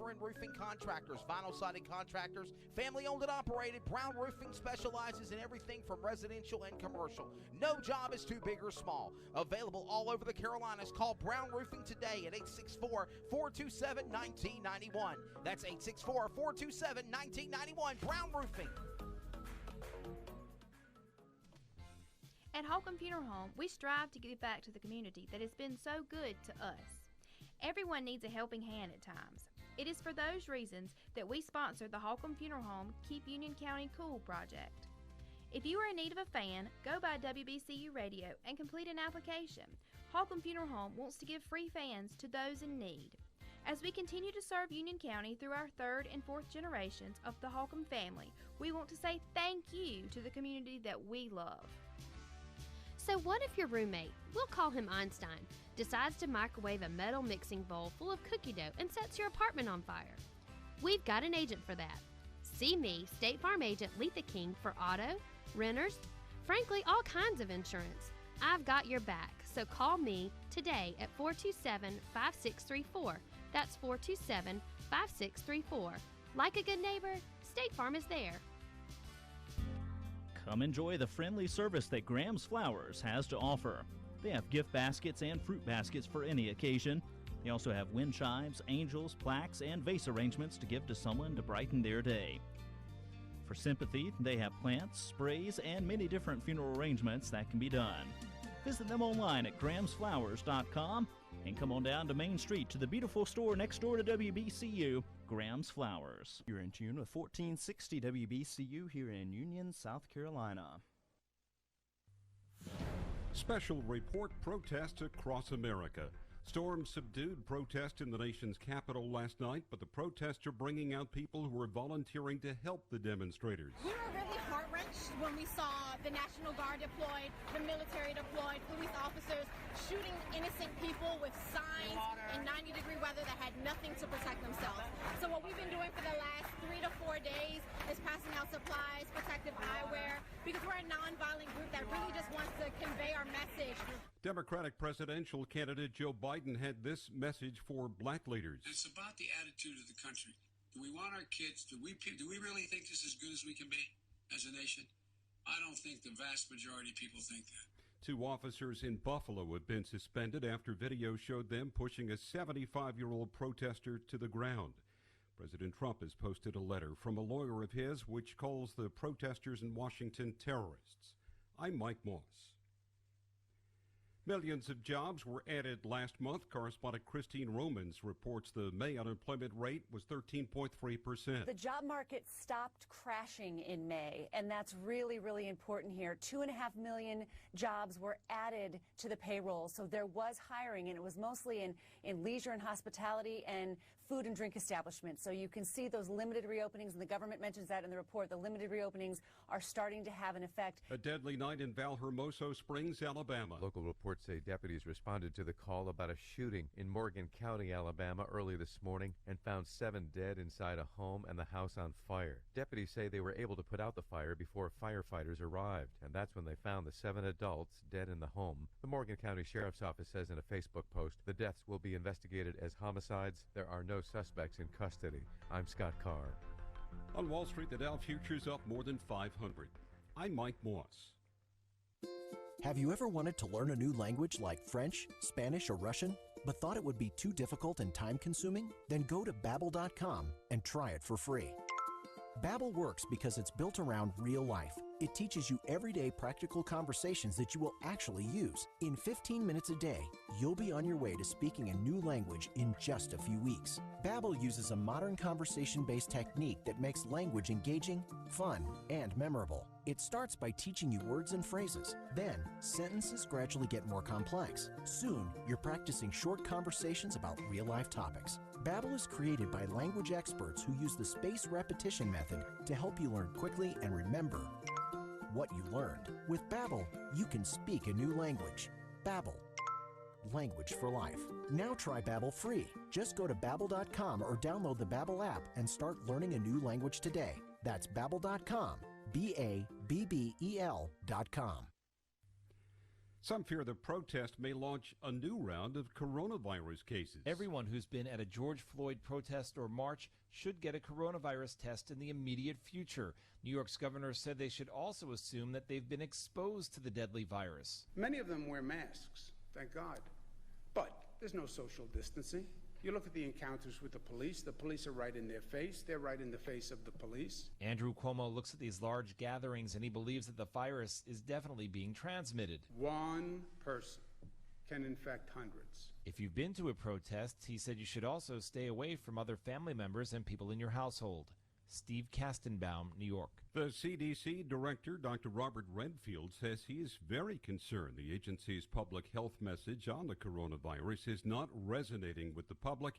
Veteran roofing contractors, vinyl siding contractors, family owned and operated. Brown Roofing specializes in everything from residential and commercial. No job is too big or small. Available all over the Carolinas. Call Brown Roofing today at 864-427-1991. That's 864-427-1991. Brown Roofing. At Holcomb Funeral Home, we strive to give back to the community that has been so good to us. Everyone needs a helping hand at times. It is for those reasons that we sponsor the Holcomb Funeral Home Keep Union County Cool project. If you are in need of a fan, go by WBCU Radio and complete an application. Holcomb Funeral Home wants to give free fans to those in need. As we continue to serve Union County through our third and fourth generations of the Holcomb family, we want to say thank you to the community that we love. So what if your roommate, we'll call him Einstein, decides to microwave a metal mixing bowl full of cookie dough and sets your apartment on fire? We've got an agent for that. See me, State Farm Agent Letha King, for auto, renters, frankly, all kinds of insurance. I've got your back, so call me today at 427-5634. That's 427-5634. Like a good neighbor, State Farm is there. Come enjoy the friendly service that Graham's Flowers has to offer. They have gift baskets and fruit baskets for any occasion. They also have wind chimes, angels, plaques, and vase arrangements to give to someone to brighten their day. For sympathy, they have plants, sprays, and many different funeral arrangements that can be done. Visit them online at grahamsflowers.com and come on down to Main Street to the beautiful store next door to WBCU, Graham's Flowers. You're in tune with 1460 WBCU here in Union, South Carolina. Special report: protests across America. Storms subdued protests in the nation's capital last night, but the protests are bringing out people who are volunteering to help the demonstrators. We were really heart-wrenched when we saw the National Guard deployed, the military deployed, police officers shooting innocent people with signs in 90-degree weather that had nothing to protect themselves. So what we've been doing for the last 3 to 4 days is passing out supplies, protective eyewear, because we're a nonviolent group that really just wants to convey our message. Democratic presidential candidate Joe Biden had this message for black leaders. It's about the attitude of the country. Do we want our kids, do we really think this is as good as we can be as a nation? I don't think the vast majority of people think that. 2 officers in Buffalo have been suspended after video showed them pushing a 75-year-old protester to the ground. President Trump has posted a letter from a lawyer of his which calls the protesters in Washington terrorists. I'm Mike Moss. Millions of jobs were added last month. Correspondent Christine Romans reports the May unemployment rate was 13.3%. The job market stopped crashing in May, and that's really, really important here. 2.5 million jobs were added to the payroll, so there was hiring, and it was mostly in leisure and hospitality and food and drink establishments. So you can see those limited reopenings, and the government mentions that in the report. The limited reopenings are starting to have an effect. A deadly night in Valhermoso Springs, Alabama. Local reports say deputies responded to the call about a shooting in Morgan County, Alabama early this morning and found 7 dead inside a home and the house on fire. Deputies say they were able to put out the fire before firefighters arrived, and that's when they found the 7 adults dead in the home. The Morgan County Sheriff's Office says in a Facebook post, the deaths will be investigated as homicides. There are no suspects in custody. I'm Scott Carr. On Wall Street, the Dow futures up more than 500. I'm Mike Moss. Have you ever wanted to learn a new language like French, Spanish, or Russian, but thought it would be too difficult and time-consuming? Then go to Babbel.com and try it for free. Babbel works because it's built around real life. It teaches you everyday practical conversations that you will actually use. In 15 minutes a day, you'll be on your way to speaking a new language in just a few weeks. Babbel uses a modern conversation-based technique that makes language engaging, fun, and memorable. It starts by teaching you words and phrases. Then, sentences gradually get more complex. Soon, you're practicing short conversations about real-life topics. Babbel is created by language experts who use the spaced repetition method to help you learn quickly and remember what you learned. With Babbel, you can speak a new language. Babbel. Language for life. Now try Babbel free. Just go to Babbel.com or download the Babbel app and start learning a new language today. That's Babbel.com. Babbel.com. Some fear the protest may launch a new round of coronavirus cases. Everyone who's been at a George Floyd protest or march should get a coronavirus test in the immediate future. New York's governor said they should also assume that they've been exposed to the deadly virus. Many of them wear masks, thank God. But there's no social distancing. You look at the encounters with the police are right in their face. They're right in the face of the police. Andrew Cuomo looks at these large gatherings and he believes that the virus is definitely being transmitted. One person can infect hundreds. If you've been to a protest, he said you should also stay away from other family members and people in your household. Steve Kastenbaum, New York. The CDC director, Dr. Robert Redfield, says he is very concerned the agency's public health message on the coronavirus is not resonating with the public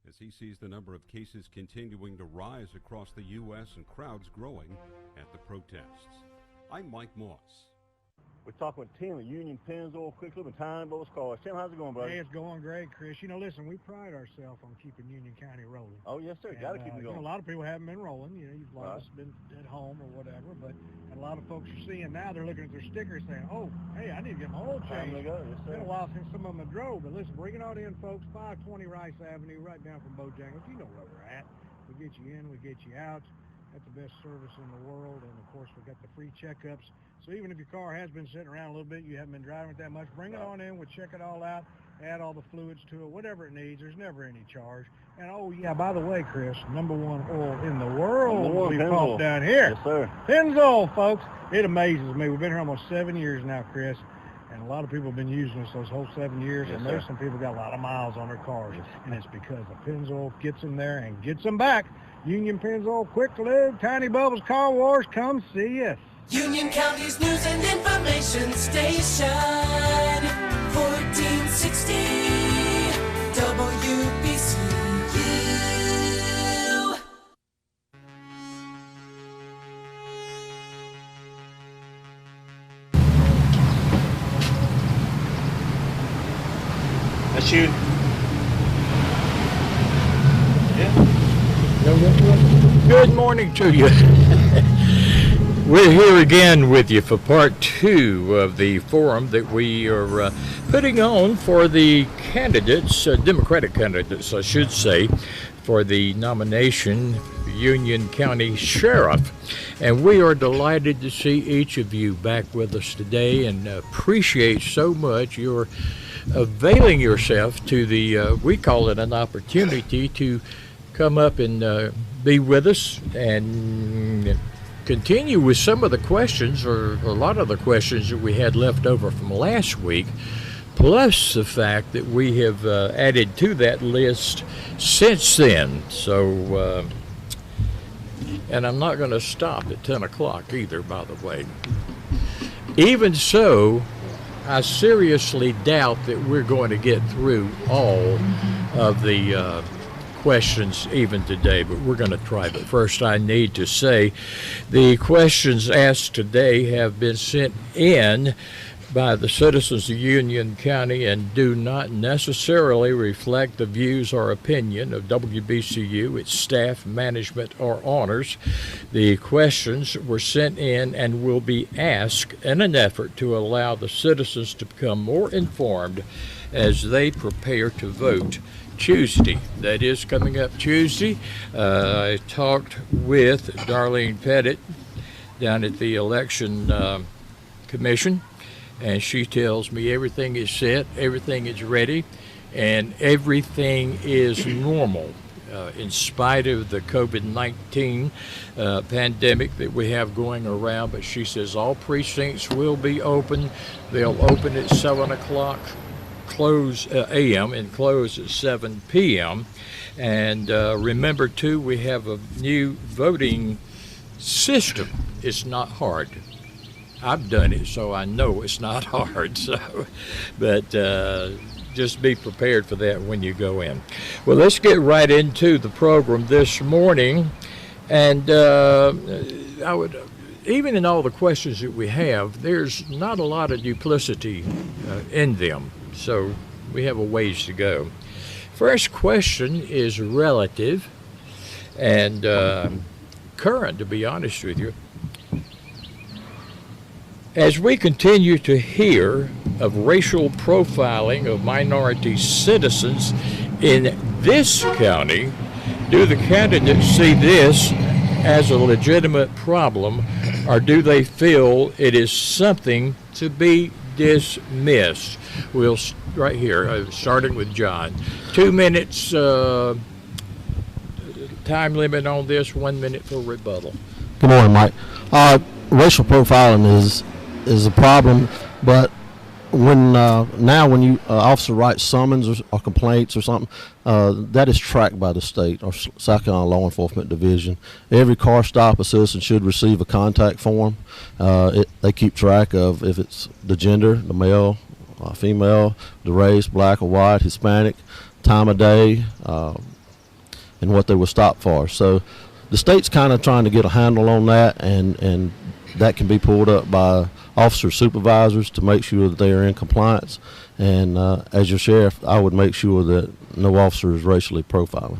as he sees the number of cases continuing to rise across the U.S. and crowds growing at the protests. I'm Mike Moss. We're talking with Tim at Union Pennzoil Quick Lube and Tiny Bubbles Cars. Tim, how's it going, buddy? Hey, it's going great, Chris. You know, listen, we pride ourselves on keeping Union County rolling. Oh, yes, sir. Got to keep it going. You know, a lot of people haven't been rolling. You know, a lot of us been at home or whatever, but a lot of folks are seeing now, they're looking at their stickers saying, oh, hey, I need to get my oil changed. Time to go. Yes, sir. It's been a while since some of them have drove, but listen, bring it on in, folks. 520 Rice Avenue, right down from Bojangles. You know where we're at. We get you in, we get you out. That's the best service in the world, and of course we got the free checkups. So even if your car has been sitting around a little bit, you haven't been driving it that much, bring it on in, we'll check it all out, add all the fluids to it, whatever it needs. There's never any charge. And oh yeah, by the way, Chris, #1 oil in the world we pump down here. Yes, sir. Pennzoil, folks. It amazes me. We've been here almost 7 years now, Chris. And a lot of people have been using us those whole 7 years, yes, and there's sir. some people got a lot of miles on their cars, and it's because the Pennzoil gets them there and gets them back. Union Pennzoil, Quick Lube, Tiny Bubbles Car Wash, come see us. Union County's news and information station, 1460 WBCU. That's you. Good morning to you. We're here again with you for part 2 of the forum that we are putting on for the candidates, Democratic candidates, I should say, for the nomination Union County Sheriff. And we are delighted to see each of you back with us today and appreciate so much your availing yourself to the, we call it an opportunity to come up and be with us and continue with some of the questions, or a lot of the questions that we had left over from last week, plus the fact that we have added to that list since then. So, and I'm not going to stop at 10 o'clock either, by the way. Even so, I seriously doubt that we're going to get through all of the questions even today, but we're going to try. But first I need to say the questions asked today have been sent in by the citizens of Union County and do not necessarily reflect the views or opinion of WBCU, its staff, management, or honors. The questions were sent in and will be asked in an effort to allow the citizens to become more informed as they prepare to vote Tuesday. That is coming up Tuesday. I talked with Darlene Pettit down at the election commission, and she tells me everything is set, everything is ready, and everything is normal in spite of the COVID-19 pandemic that we have going around. But she says all precincts will be open. They'll open at 7 o'clock. Close a.m. and close at 7 p.m. And remember, too, we have a new voting system. It's not hard. I've done it, so I know it's not hard. So, but just be prepared for that when you go in. Well, let's get right into the program this morning. And I would, even in all the questions that we have, there's not a lot of duplicity in them. So we have a ways to go. First question is relative and current, to be honest with you. As we continue to hear of racial profiling of minority citizens in this county, do the candidates see this as a legitimate problem, or do they feel it is something to be dismissed? We'll right here, starting with John. 2 minutes time limit on this, 1 minute for rebuttal. Good morning, Mike. Racial profiling is a problem, but when you officer writes summons or complaints or something, that is tracked by the state or South Carolina Law Enforcement Division. Every car stop, a citizen should receive a contact form. They keep track of if it's the gender, the male, female, the race, black or white, Hispanic, time of day, and what they were stopped for. So the state's kind of trying to get a handle on that, and that can be pulled up by officer supervisors to make sure that they are in compliance. And as your sheriff, I would make sure that no officer is racially profiling.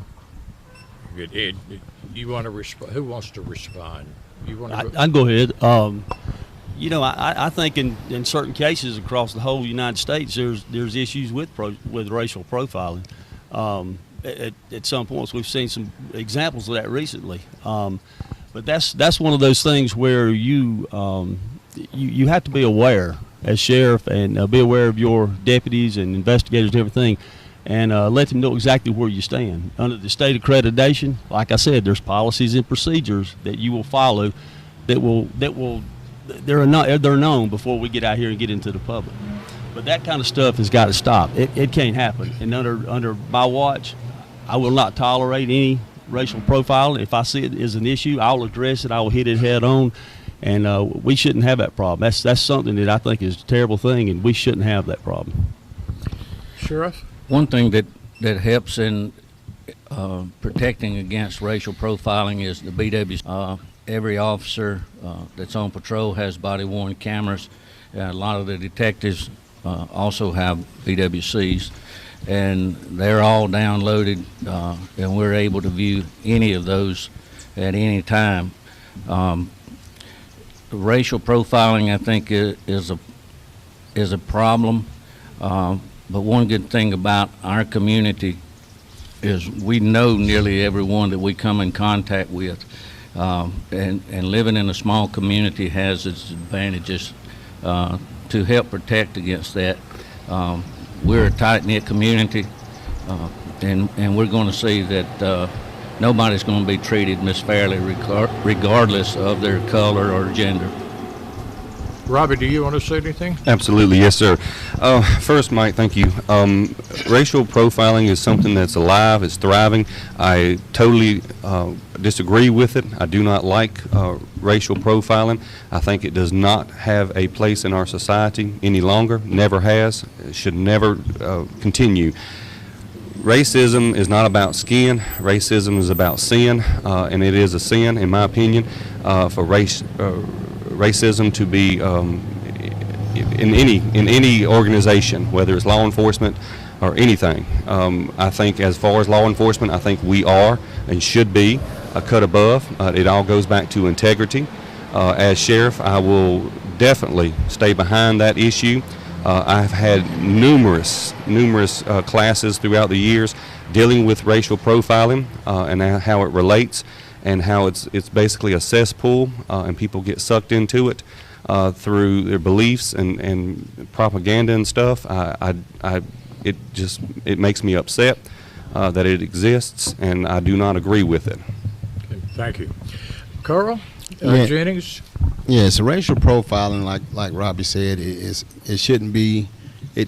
Good. Ed, you want to respond? Who wants to respond? You want to? I'd go ahead. I think in certain cases across the whole United States, there's issues with racial profiling. At some points, we've seen some examples of that recently. But that's one of those things where you have to be aware as sheriff and be aware of your deputies and investigators and everything, and let them know exactly where you stand. Under the state accreditation, like I said, there's policies and procedures that you will follow they're known before we get out here and get into the public. But that kind of stuff has got to stop. It can't happen. And under my watch, I will not tolerate any racial profiling. If I see it as an issue, I'll address it. I will hit it head on, and we shouldn't have that problem. That's something that I think is a terrible thing, and we shouldn't have that problem. Sheriff? One thing that helps in protecting against racial profiling is the BWC. Every officer that's on patrol has body-worn cameras. A lot of the detectives also have BWCs, and they're all downloaded, and we're able to view any of those at any time. Racial profiling, I think, is a problem, but one good thing about our community is we know nearly everyone that we come in contact with, and living in a small community has its advantages to help protect against that. We're a tight-knit community, and we're going to see that nobody's going to be treated misfairly regardless of their color or gender. Robbie, do you want to say anything? Absolutely, yes, sir. First, Mike, thank you. Racial profiling is something that's alive, it's thriving. I totally disagree with it. I do not like racial profiling. I think it does not have a place in our society any longer, never has. It should never continue. Racism is not about skin. Racism is about sin, and it is a sin, in my opinion, for racism to be in any organization, whether it's law enforcement or anything. I think as far as law enforcement, I think we are and should be a cut above. It all goes back to integrity. As sheriff, I will definitely stay behind that issue. I've had numerous classes throughout the years dealing with racial profiling and how it relates, and how it's basically a cesspool, and people get sucked into it through their beliefs and propaganda and stuff. It makes me upset that it exists, and I do not agree with it. Okay, thank you. Carl Jennings? Yes, racial profiling, like Robbie said, it shouldn't be, but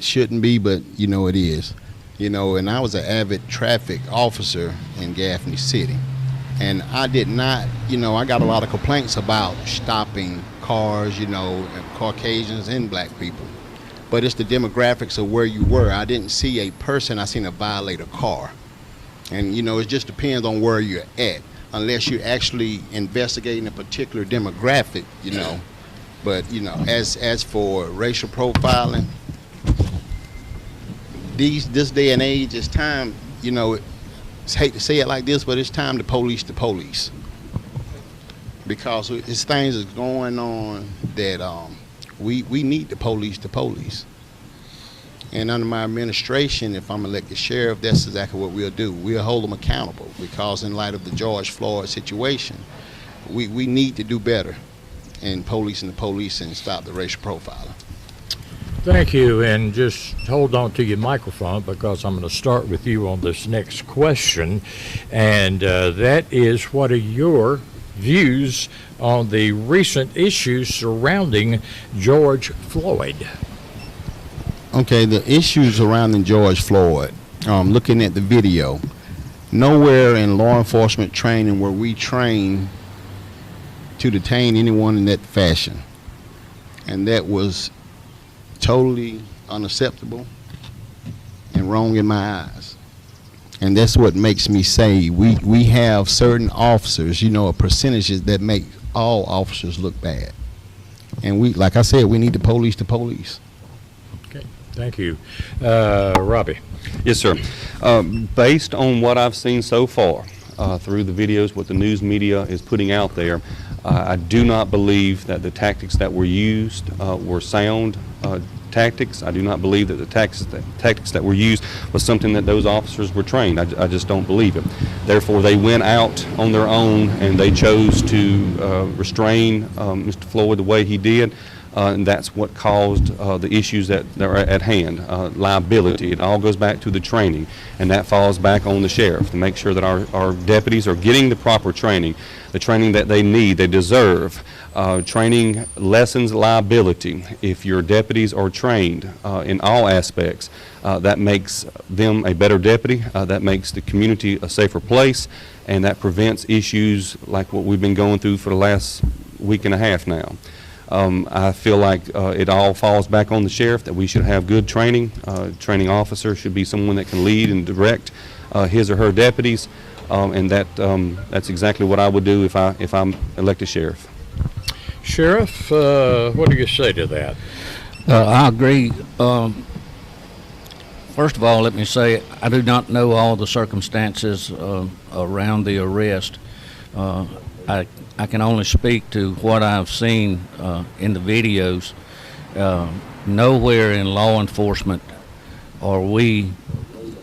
it is. And I was an avid traffic officer in Gaffney City. And I did not, I got a lot of complaints about stopping cars, Caucasians and black people. But it's the demographics of where you were. I didn't see a person, I seen a violate a car. And, it just depends on where you're at, unless you're actually investigating a particular demographic, But, as for racial profiling, this day and age, it's time, I hate to say it like this, but it's time to police the police, because it's things that's going on that We need the police. And under my administration, if I'm elected sheriff, that's exactly what we'll do. We'll hold them accountable, because in light of the George Floyd situation, we need to do better in policing the police and stop the racial profiling. Thank you, and just hold on to your microphone, because I'm going to start with you on this next question, and that is, what are your views on the recent issues surrounding George Floyd? Okay, the issues surrounding George Floyd, looking at the video, nowhere in law enforcement training were we trained to detain anyone in that fashion, and that was totally unacceptable and wrong in my eyes. And that's what makes me say we have certain officers, percentages that make all officers look bad. And we, like I said, we need to police the police. Okay, thank you. Robbie. Yes, sir. Based on what I've seen so far through the videos, what the news media is putting out there, I do not believe that the tactics that were used were sound tactics. I do not believe that the tactics that were used was something that those officers were trained. I just don't believe it. Therefore, they went out on their own and they chose to restrain Mr. Floyd the way he did. And that's what caused the issues that are at hand, liability. It all goes back to the training, and that falls back on the sheriff to make sure that our deputies are getting the proper training, the training that they need, they deserve. Training lessens liability. If your deputies are trained in all aspects, that makes them a better deputy, that makes the community a safer place, and that prevents issues like what we've been going through for the last week and a half now. I feel like it all falls back on the sheriff, that we should have good training. Training officer should be someone that can lead and direct his or her deputies, and that's exactly what I would do if I'm elected sheriff. Sheriff, what do you say to that? I agree. First of all, let me say I do not know all the circumstances around the arrest. I can only speak to what I've seen in the videos. Nowhere in law enforcement are we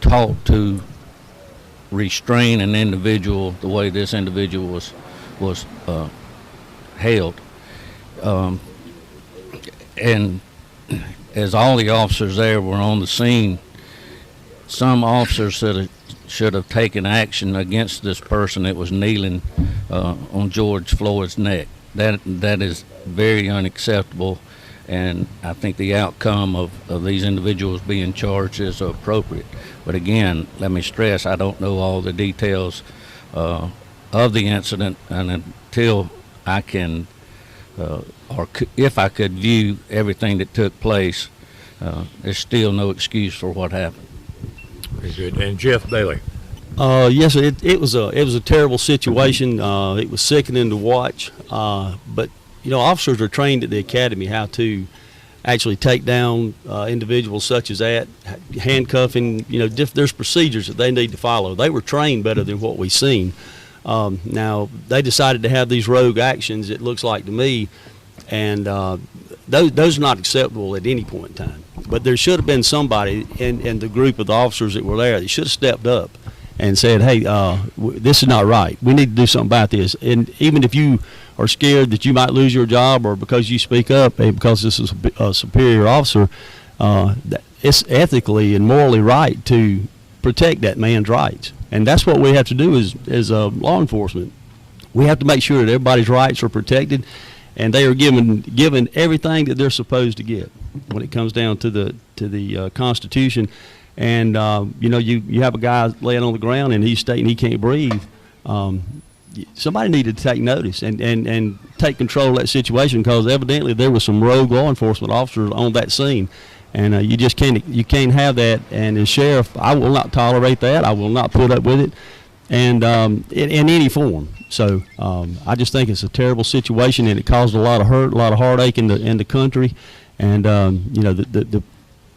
taught to restrain an individual the way this individual was held. And as all the officers there were on the scene, some officers should have taken action against this person that was kneeling on George Floyd's neck. That is very unacceptable, and I think the outcome of these individuals being charged is appropriate. But again, let me stress, I don't know all the details of the incident, and until I can, if I could view everything that took place, there's still no excuse for what happened. Very good. And Jeff Bailey. Yes, it was a terrible situation. It was sickening to watch. But officers are trained at the academy how to actually take down individuals such as that, handcuffing. There's procedures that they need to follow. They were trained better than what we've seen. Now they decided to have these rogue actions, it looks like to me, and those are not acceptable at any point in time. But there should have been somebody in the group of the officers that were there that should have stepped up and said, hey, this is not right. We need to do something about this. And even if you are scared that you might lose your job, or because you speak up and because this is a superior officer, it's ethically and morally right to protect that man's rights. And that's what we have to do as law enforcement. We have to make sure that everybody's rights are protected and they are given everything that they're supposed to get when it comes down to the Constitution. And you have a guy laying on the ground and he's stating he can't breathe. Somebody needed to take notice and take control of that situation, because evidently there were some rogue law enforcement officers on that scene, and you just can't have that. And as sheriff, I will not tolerate that. I will not put up with it, and in any form. So I just think it's a terrible situation, and it caused a lot of hurt, a lot of heartache in the country, and the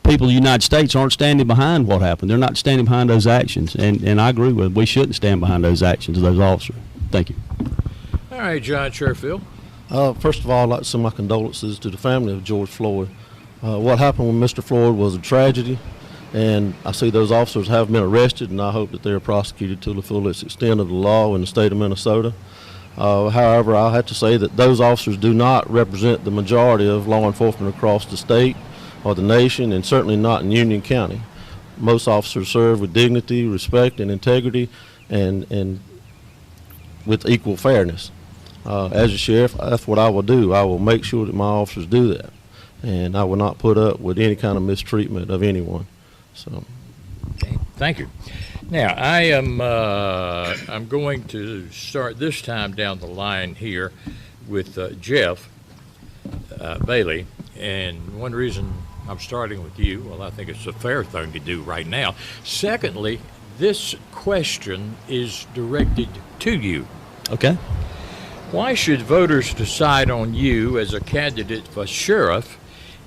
people of the United States aren't standing behind what happened. They're not standing behind those actions, and I agree with it. We shouldn't stand behind those actions of those officers. Thank you. All right, John Sherfield. First of all, I'd like to send my condolences to the family of George Floyd. What happened with Mr. Floyd was a tragedy, and I see those officers have been arrested, and I hope that they are prosecuted to the fullest extent of the law in the state of Minnesota. However, I have to say that those officers do not represent the majority of law enforcement across the state or the nation, and certainly not in Union County. Most officers serve with dignity, respect, and integrity, and with equal fairness. As a sheriff, that's what I will do. I will make sure that my officers do that, and I will not put up with any kind of mistreatment of anyone. So, okay, thank you. Now I'm going to start this time down the line here with Jeff Bailey, and one reason I'm starting with you, well, I think it's a fair thing to do right now. Secondly, this question is directed to you. Okay. Why should voters decide on you as a candidate for sheriff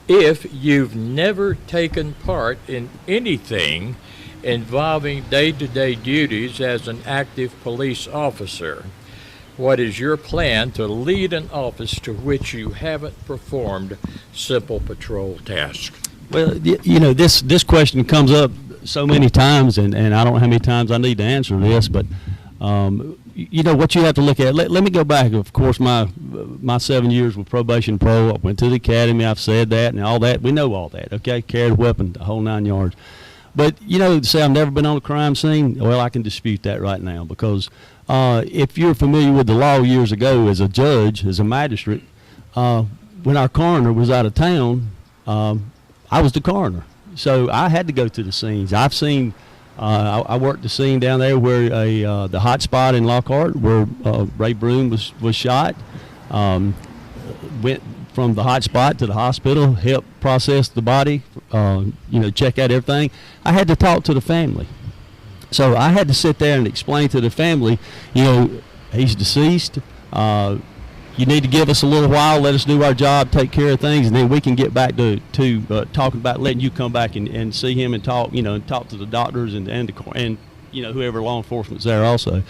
if you've never taken part in anything involving day-to-day duties as an active police officer? What is your plan to lead an office to which you haven't performed simple patrol tasks? Well, you know, this question comes up so many times, and I don't know how many times I need to answer this, but you know what you have to look at. Let me go back. Of course, my 7 years with probation pro, I went to the academy. I've said that and all that. We know all that. Okay, carried a weapon, the whole 9 yards. But you know, to say I've never been on a crime scene, well, I can dispute that right now, because if you're familiar with the law years ago as a judge, as a magistrate, when our coroner was out of town, I was the coroner, so I had to go to the scenes. I've seen. I worked the scene down there where the hot spot in Lockhart, where Ray Broom was shot. Went from the hot spot to the hospital, helped process the body, you know, check out everything. I had to talk to the family, so I had to sit there and explain to the family, you know, he's deceased. You need to give us a little while, let us do our job, take care of things, and then we can get back to talking about letting you come back and see him and talk, you know, and talk to the doctors and you know, whoever law enforcement's there also.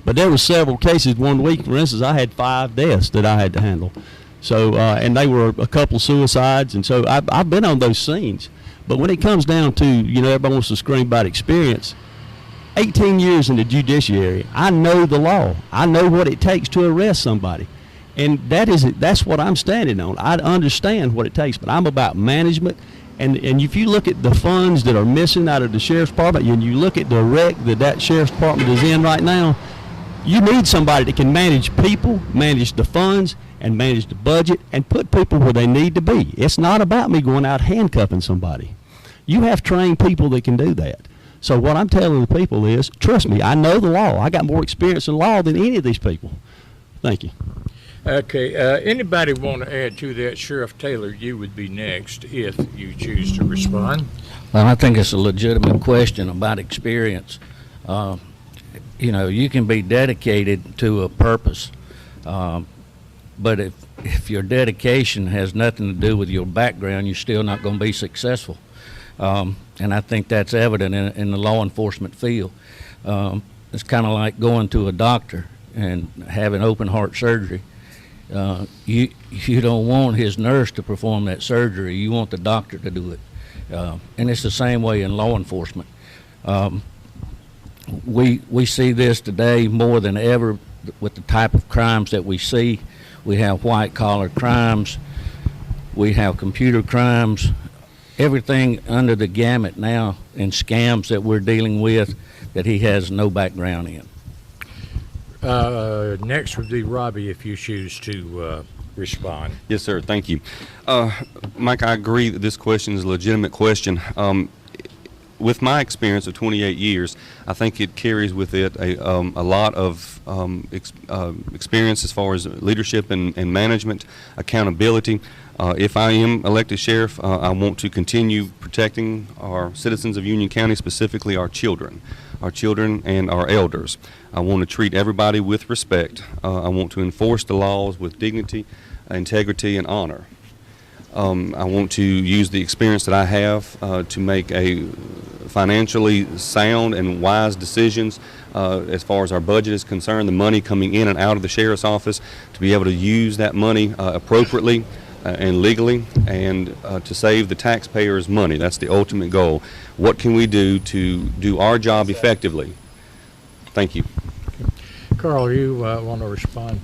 But there were several cases. One week, for instance, I had 5 deaths that I had to handle. So and they were a couple suicides, and so I've been on those scenes. But when it comes down to, you know, everybody wants to scream about experience. 18 years in the judiciary, I know the law. I know what it takes to arrest somebody. And that's what I'm standing on. I understand what it takes, but I'm about management. And if you look at the funds that are missing out of the sheriff's department, and you look at the wreck that sheriff's department is in right now, you need somebody that can manage people, manage the funds, and manage the budget, and put people where they need to be. It's not about me going out handcuffing somebody. You have trained people that can do that. So what I'm telling the people is, trust me, I know the law. I got more experience in law than any of these people. Thank you. Okay, anybody want to add to that? Sheriff Taylor, you would be next if you choose to respond. Well, I think it's a legitimate question about experience. You know, you can be dedicated to a purpose, but if your dedication has nothing to do with your background, you're still not going to be successful. And I think that's evident in the law enforcement field. It's kind of like going to a doctor and having open heart surgery. You don't want his nurse to perform that surgery. You want the doctor to do it. And it's the same way in law enforcement. We see this today more than ever with the type of crimes that we see. We have white-collar crimes. We have computer crimes. Everything under the gamut now in scams that we're dealing with that he has no background in. Next would be Robbie, if you choose to respond. Yes, sir. Thank you. Mike, I agree that this question is a legitimate question. With my experience of 28 years, I think it carries with it a lot of experience as far as leadership and management, accountability. If I am elected sheriff, I want to continue protecting our citizens of Union County, specifically our children and our elders. I want to treat everybody with respect. I want to enforce the laws with dignity, integrity, and honor. I want to use the experience that I have to make a financially sound and wise decisions as far as our budget is concerned, the money coming in and out of the sheriff's office, to be able to use that money appropriately and legally, and to save the taxpayers money. That's the ultimate goal. What can we do to do our job effectively? Thank you. Carl, you want to respond?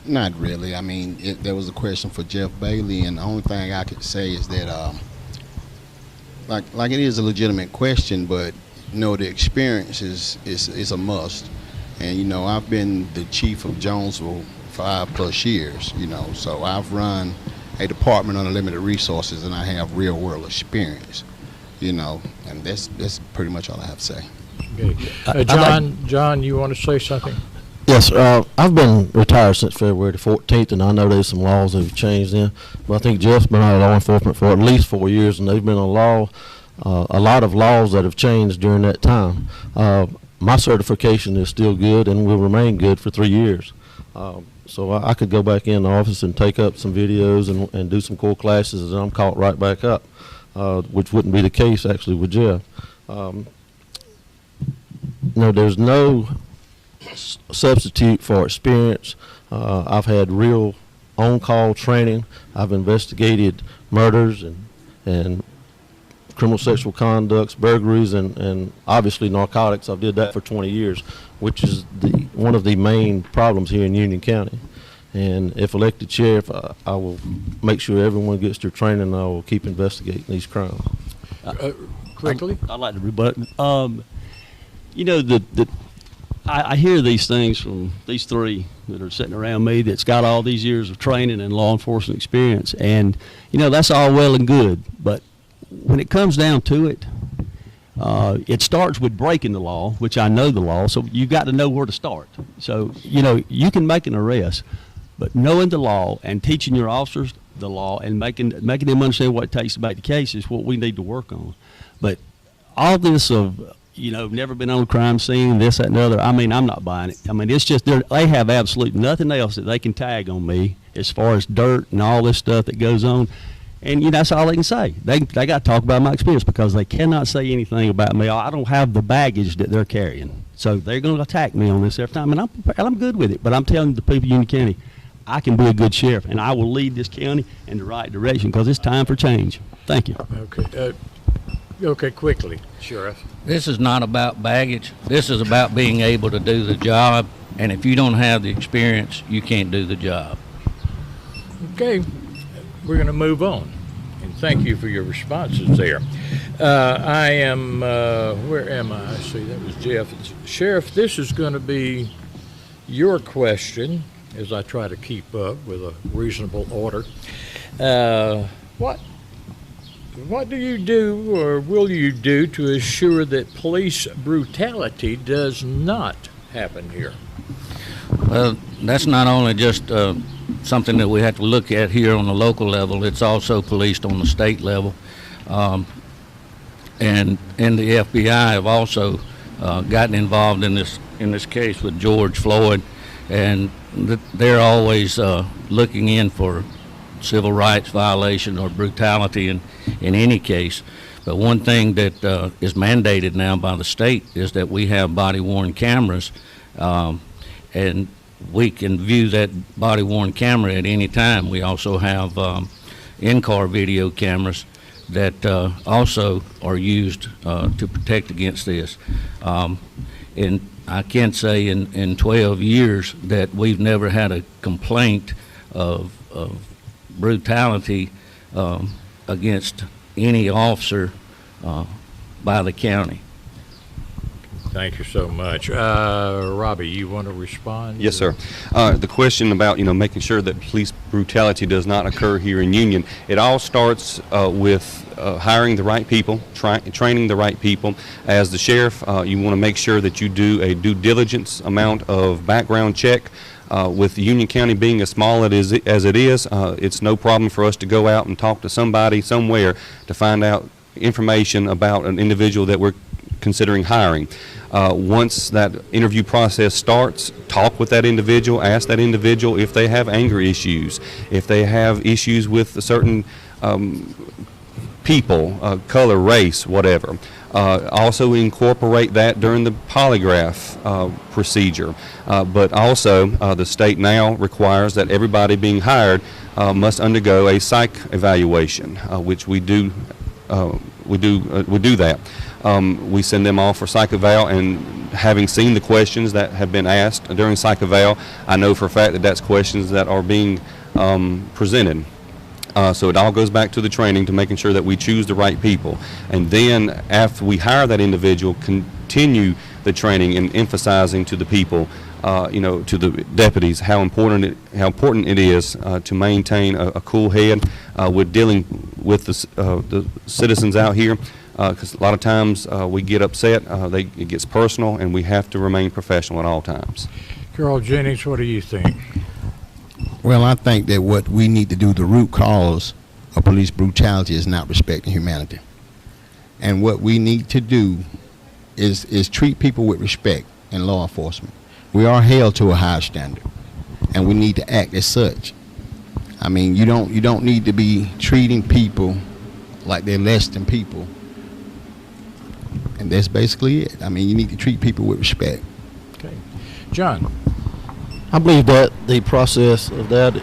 Not really. I mean, there was a question for Jeff Bailey, and the only thing I could say is that, like it is a legitimate question, but you know, the experience is a must. And you know, I've been the chief of Jonesville 5+ years. You know, so I've run a department under limited resources, and I have real world experience. You know, and that's pretty much all I have to say. Okay. John, you want to say something? Yes, I've been retired since February the 14th, and I know there's some laws that have changed then. But I think Jeff's been out of law enforcement for at least 4 years, and there's been a lot of laws that have changed during that time. My certification is still good and will remain good for 3 years. So I could go back in the office and take up some videos and do some core classes, and I'm caught right back up, which wouldn't be the case actually with Jeff. No, there's no substitute for experience. I've had real on-call training. I've investigated murders and criminal sexual conducts, burglaries, and obviously narcotics. I've did that for 20 years, which is one of the main problems here in Union County. And if elected sheriff, I will make sure everyone gets their training, and I will keep investigating these crimes. Quickly? I'd like to rebut. You know, I hear these things from these three that are sitting around me that's got all these years of training and law enforcement experience. And, you know, that's all well and good. But when it comes down to it, it starts with breaking the law, which I know the law, so you've got to know where to start. So, you know, you can make an arrest, but knowing the law and teaching your officers the law and making them understand what it takes to make the case is what we need to work on. But all this of, you know, never been on a crime scene, this, that, and the other, I mean, I'm not buying it. I mean, it's just they have absolutely nothing else that they can tag on me as far as dirt and all this stuff that goes on. And, you know, that's all they can say. They got to talk about my experience because they cannot say anything about me. I don't have the baggage that they're carrying. So they're going to attack me on this every time. And I'm good with it. But I'm telling the people of Union County, I can be a good sheriff, and I will lead this county in the right direction because it's time for change. Thank you. Okay. Okay, quickly, Sheriff. This is not about baggage. This is about being able to do the job. And if you don't have the experience, you can't do the job. Okay, we're going to move on. And thank you for your responses there. I am, where am I? I see, that was Jeff. Sheriff, this is going to be your question as I try to keep up with a reasonable order. What do you do or will you do to assure that police brutality does not happen here? Well, that's not only just something that we have to look at here on the local level, it's also policed on the state level. And the FBI have also gotten involved in this case with George Floyd, and they're always looking in for civil rights violation or brutality in any case. But one thing that is mandated now by the state is that we have body-worn cameras, and we can view that body-worn camera at any time. We also have in-car video cameras that also are used to protect against this. And I can't say in 12 years that we've never had a complaint of brutality against any officer by the county. Thank you so much. Robbie, you want to respond? Yes, sir. The question about, making sure that police brutality does not occur here in Union, it all starts with hiring the right people, training the right people. As the sheriff, you want to make sure that you do a due diligence amount of background check. With Union County being as small as it is, it's no problem for us to go out and talk to somebody somewhere to find out information about an individual that we're considering hiring. Once that interview process starts, talk with that individual, ask that individual if they have anger issues, if they have issues with certain people, color, race, whatever. Also incorporate that during the polygraph procedure. But also, the state now requires that everybody being hired must undergo a psych evaluation, which we do that. We send them off for psych eval, and having seen the questions that have been asked during psych eval, I know for a fact that that's questions that are being presented. So it all goes back to the training, to making sure that we choose the right people. And then after we hire that individual, continue the training and emphasizing to the people, to the deputies, how important it is to maintain a cool head with dealing with the citizens out here. Because a lot of times we get upset, it gets personal, and we have to remain professional at all times. Carl Jennings, what do you think? Well, I think that what we need to do, the root cause of police brutality is not respecting humanity. And what we need to do is treat people with respect in law enforcement. We are held to a high standard, and we need to act as such. I mean, you don't need to be treating people like they're less than people. And that's basically it. I mean, you need to treat people with respect. Okay. John? I believe that the process of that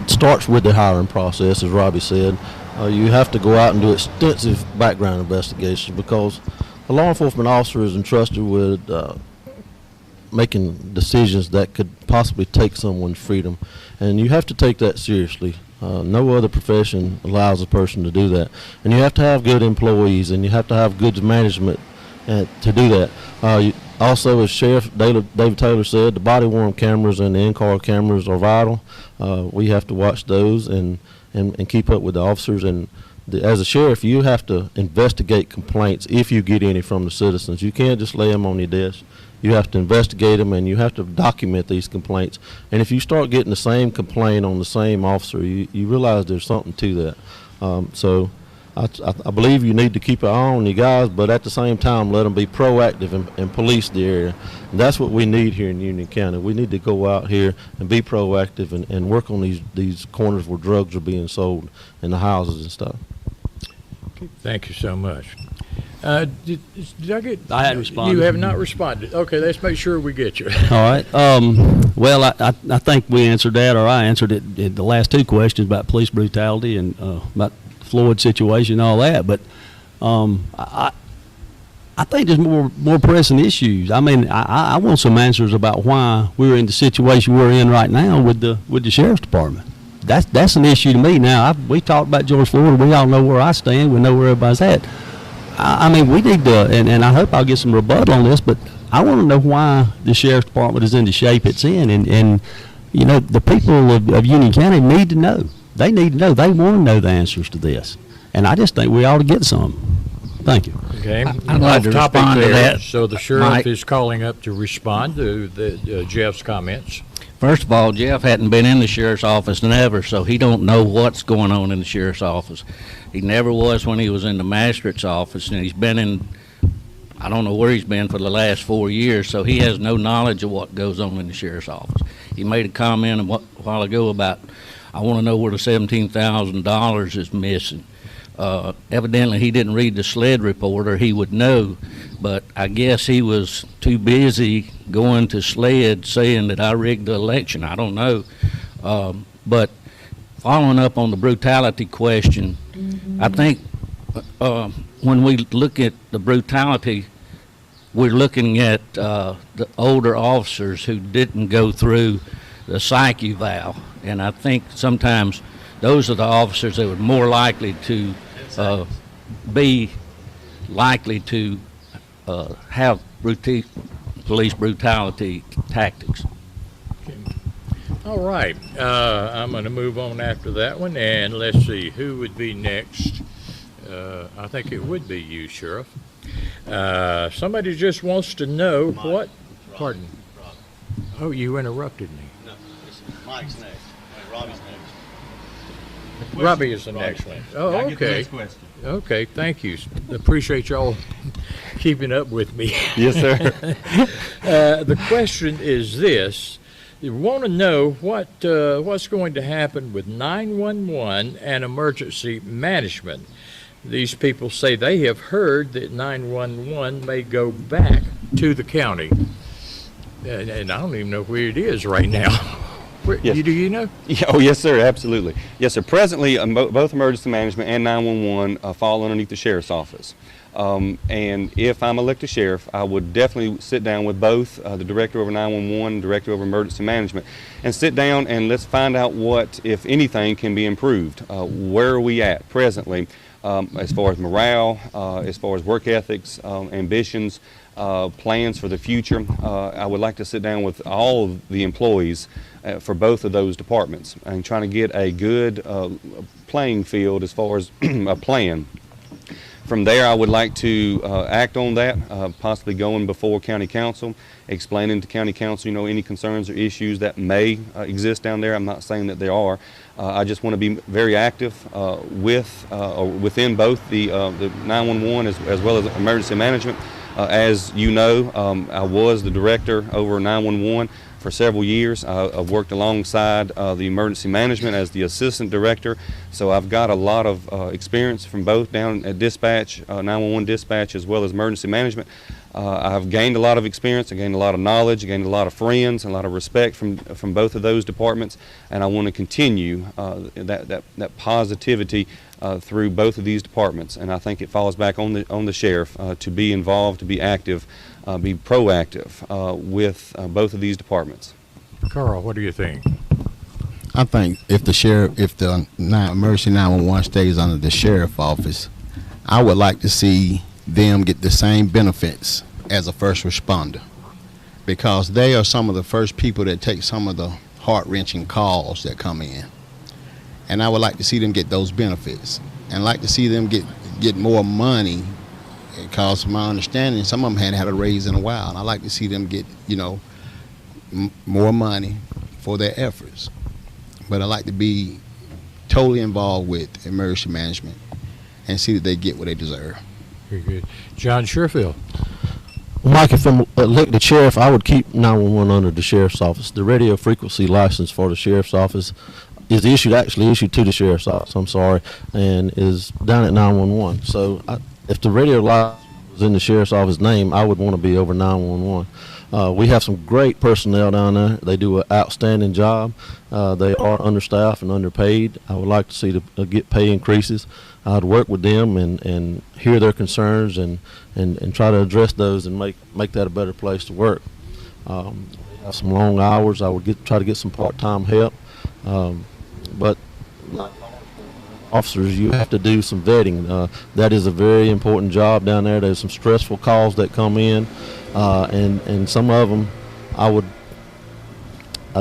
starts with the hiring process, as Robbie said. You have to go out and do extensive background investigations, because a law enforcement officer is entrusted with making decisions that could possibly take someone's freedom, and you have to take that seriously. No other profession allows a person to do that, and you have to have good employees, and you have to have good management to do that. Also, as Sheriff David Taylor said, the body-worn cameras and the in-car cameras are vital. We have to watch those and keep up with the officers. And as a sheriff, you have to investigate complaints if you get any from the citizens. You can't just lay them on your desk. You have to investigate them, and you have to document these complaints. And if you start getting the same complaint on the same officer, you realize there's something to that. So I believe you need to keep an eye on your guys, but at the same time, let them be proactive and police the area. And that's what we need here in Union County. We need to go out here and be proactive and work on these corners where drugs are being sold in the houses and stuff. Thank you so much. Did I get? I hadn't responded. You have not responded. Okay, let's make sure we get you. All right. Well, I think we answered that, or I answered it in the last two questions about police brutality and about Floyd situation and all that. But I think there's more pressing issues. I mean, I want some answers about why we're in the situation we're in right now with the sheriff's department. That's an issue to me. Now, we talked about George Floyd. We all know where I stand. We know where everybody's at. I mean, we need to, and I hope I'll get some rebuttal on this, but I want to know why the sheriff's department is in the shape it's in. And you know, the people of Union County need to know. They need to know. They want to know the answers to this. And I just think we ought to get some. Thank you. Okay. I'd like to respond to that. So the sheriff Mike is calling up to respond to Jeff's comments. First of all, Jeff hadn't been in the sheriff's office never, so he don't know what's going on in the sheriff's office. He never was when he was in the magistrate's office, and he's been in, I don't know where he's been for the last 4 years, so he has no knowledge of what goes on in the sheriff's office. He made a comment a while ago about, I want to know where the $17,000 is missing. Evidently, he didn't read the SLED report, or he would know, but I guess he was too busy going to SLED saying that I rigged the election. I don't know. But following up on the brutality question, I think when we look at the brutality, we're looking at the older officers who didn't go through the psych eval, and I think sometimes those are the officers that were more likely to be likely to have police brutality tactics. Okay. All right. I'm going to move on after that one, and let's see who would be next. I think it would be you, Sheriff. Somebody just wants to know what. Pardon. Oh, you interrupted me. No, Mike's next. Robbie's next. Robbie is the next one. Oh, okay. Okay, thank you. Appreciate y'all keeping up with me. Yes, sir. The question is this. You want to know what's going to happen with 911 and emergency management. these people say they have heard that 911 may go back to the county. And I don't even know where it is right now. Yes. Do you know? Yeah, oh, yes, sir, absolutely. Yes, sir. Presently, both emergency management and 911 fall underneath the sheriff's office. And if I'm elected sheriff, I would definitely sit down with both the director over 911, director over emergency management, and sit down and let's find out what, if anything, can be improved. Where are we at presently as far as morale, as far as work ethics, ambitions, plans for the future? I would like to sit down with all of the employees for both of those departments and trying to get a good playing field as far as a plan. From there, I would like to act on that, possibly going before county council, explaining to county council, any concerns or issues that may exist down there. I'm not saying that there are. I just want to be very active within both the 911 as well as emergency management. As you know, I was the director over 911 for several years. I've worked alongside the emergency management as the assistant director, so I've got a lot of experience from both down at dispatch, 911 dispatch, as well as emergency management. I've gained a lot of experience, I gained a lot of knowledge, I gained a lot of friends, a lot of respect from both of those departments, and I want to continue that positivity through both of these departments. And I think it falls back on the sheriff to be involved, to be active, be proactive with both of these departments. Carl, what do you think? I think if the emergency 911 stays under the sheriff office, I would like to see them get the same benefits as a first responder, because they are some of the first people that take some of the heart-wrenching calls that come in. And I would like to see them get those benefits, and like to see them get more money, because from my understanding, some of them hadn't had a raise in a while. And I like to see them get, more money for their efforts. But I like to be totally involved with emergency management and see that they get what they deserve. Very good. John Sherfield. Mike, if I'm elected sheriff, I would keep 911 under the sheriff's office. The radio frequency license for the sheriff's office is actually issued to the sheriff's office, and is down at 911. So if the radio license was in the sheriff's office name, I would want to be over 911. We have some great personnel down there. They do an outstanding job. They are understaffed and underpaid. I would like to see get pay increases. I'd work with them and hear their concerns and try to address those and make that a better place to work. Have some long hours. I would try to get some part-time help. But like officers, you have to do some vetting. That is a very important job down there. There's some stressful calls that come in, and some of them, I'd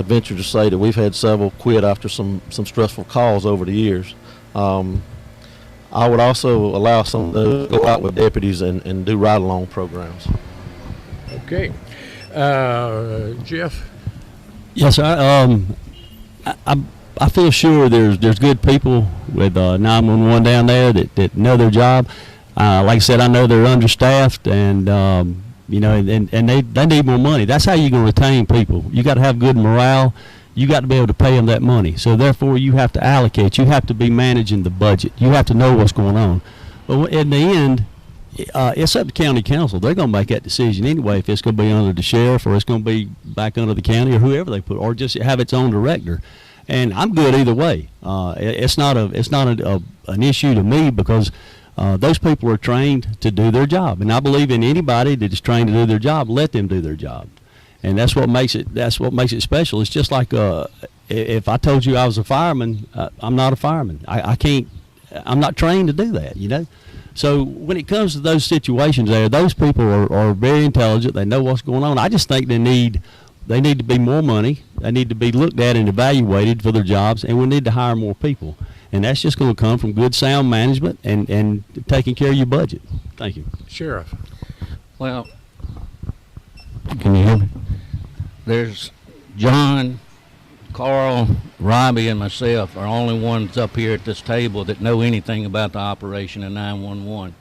venture to say that we've had several quit after some stressful calls over the years. I would also allow some of those to go out with deputies and do ride-along programs. Okay. Jeff? Yes, sir. I feel sure there's good people with 911 down there that know their job. Like I said, I know they're understaffed, and and they need more money. That's how you're going to retain people. You got to have good morale. You got to be able to pay them that money. So therefore, you have to allocate. You have to be managing the budget. You have to know what's going on. But in the end, it's up to county council. They're going to make that decision anyway, if it's going to be under the sheriff or it's going to be back under the county or whoever they put, or just have its own director. And I'm good either way. It's not an issue to me, because those people are trained to do their job, and I believe in anybody that is trained to do their job. Let them do their job, and that's what makes it special. It's just like if I told you I was a fireman, I'm not a fireman. I can't. I'm not trained to do that. So when it comes to those situations, those people are very intelligent. They know what's going on. I just think they need to be more money. They need to be looked at and evaluated for their jobs, and we need to hire more people. And that's just going to come from good, sound management and taking care of your budget. Thank you. Sheriff. Well, can you hear me? There's John, Carl, Robbie, and myself are only ones up here at this table that know anything about the operation of 911.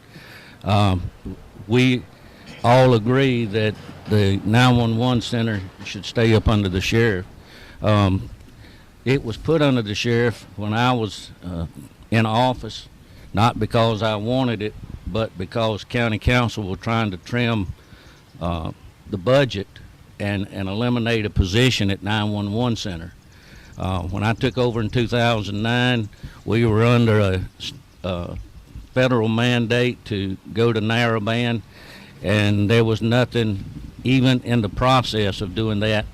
We all agree that the 911 center should stay up under the sheriff. It was put under the sheriff when I was in office. not because I wanted it, but because county council was trying to trim the budget and eliminate a position at 911 center. When I took over in 2009, we were under a federal mandate to go to narrowband, and there was nothing even in the process of doing that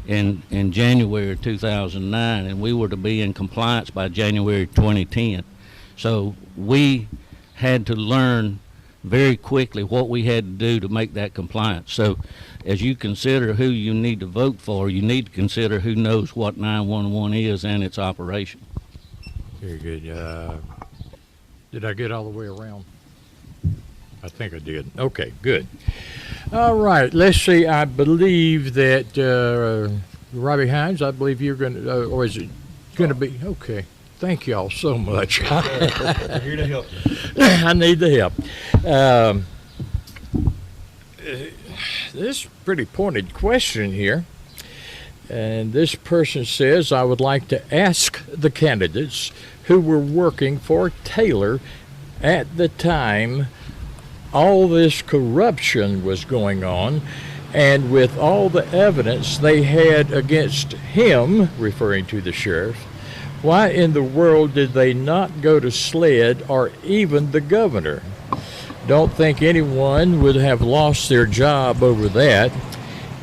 in January of 2009, and we were to be in compliance by January 2010. So we had to learn very quickly what we had to do to make that compliance. So as you consider who you need to vote for, you need to consider who knows what 911 is and its operation. Very good. Did I get all the way around? I think I did. Okay, good. All right, let's see. I believe that Robbie Hines, I believe you're going to, or is it going to be? Okay. Thank you all so much. I'm here to help you. I need the help. This pretty pointed question here. And this person says, I would like to ask the candidates who were working for Taylor at the time all this corruption was going on, and with all the evidence they had against him, referring to the sheriff, why in the world did they not go to SLED or even the governor? Don't think anyone would have lost their job over that.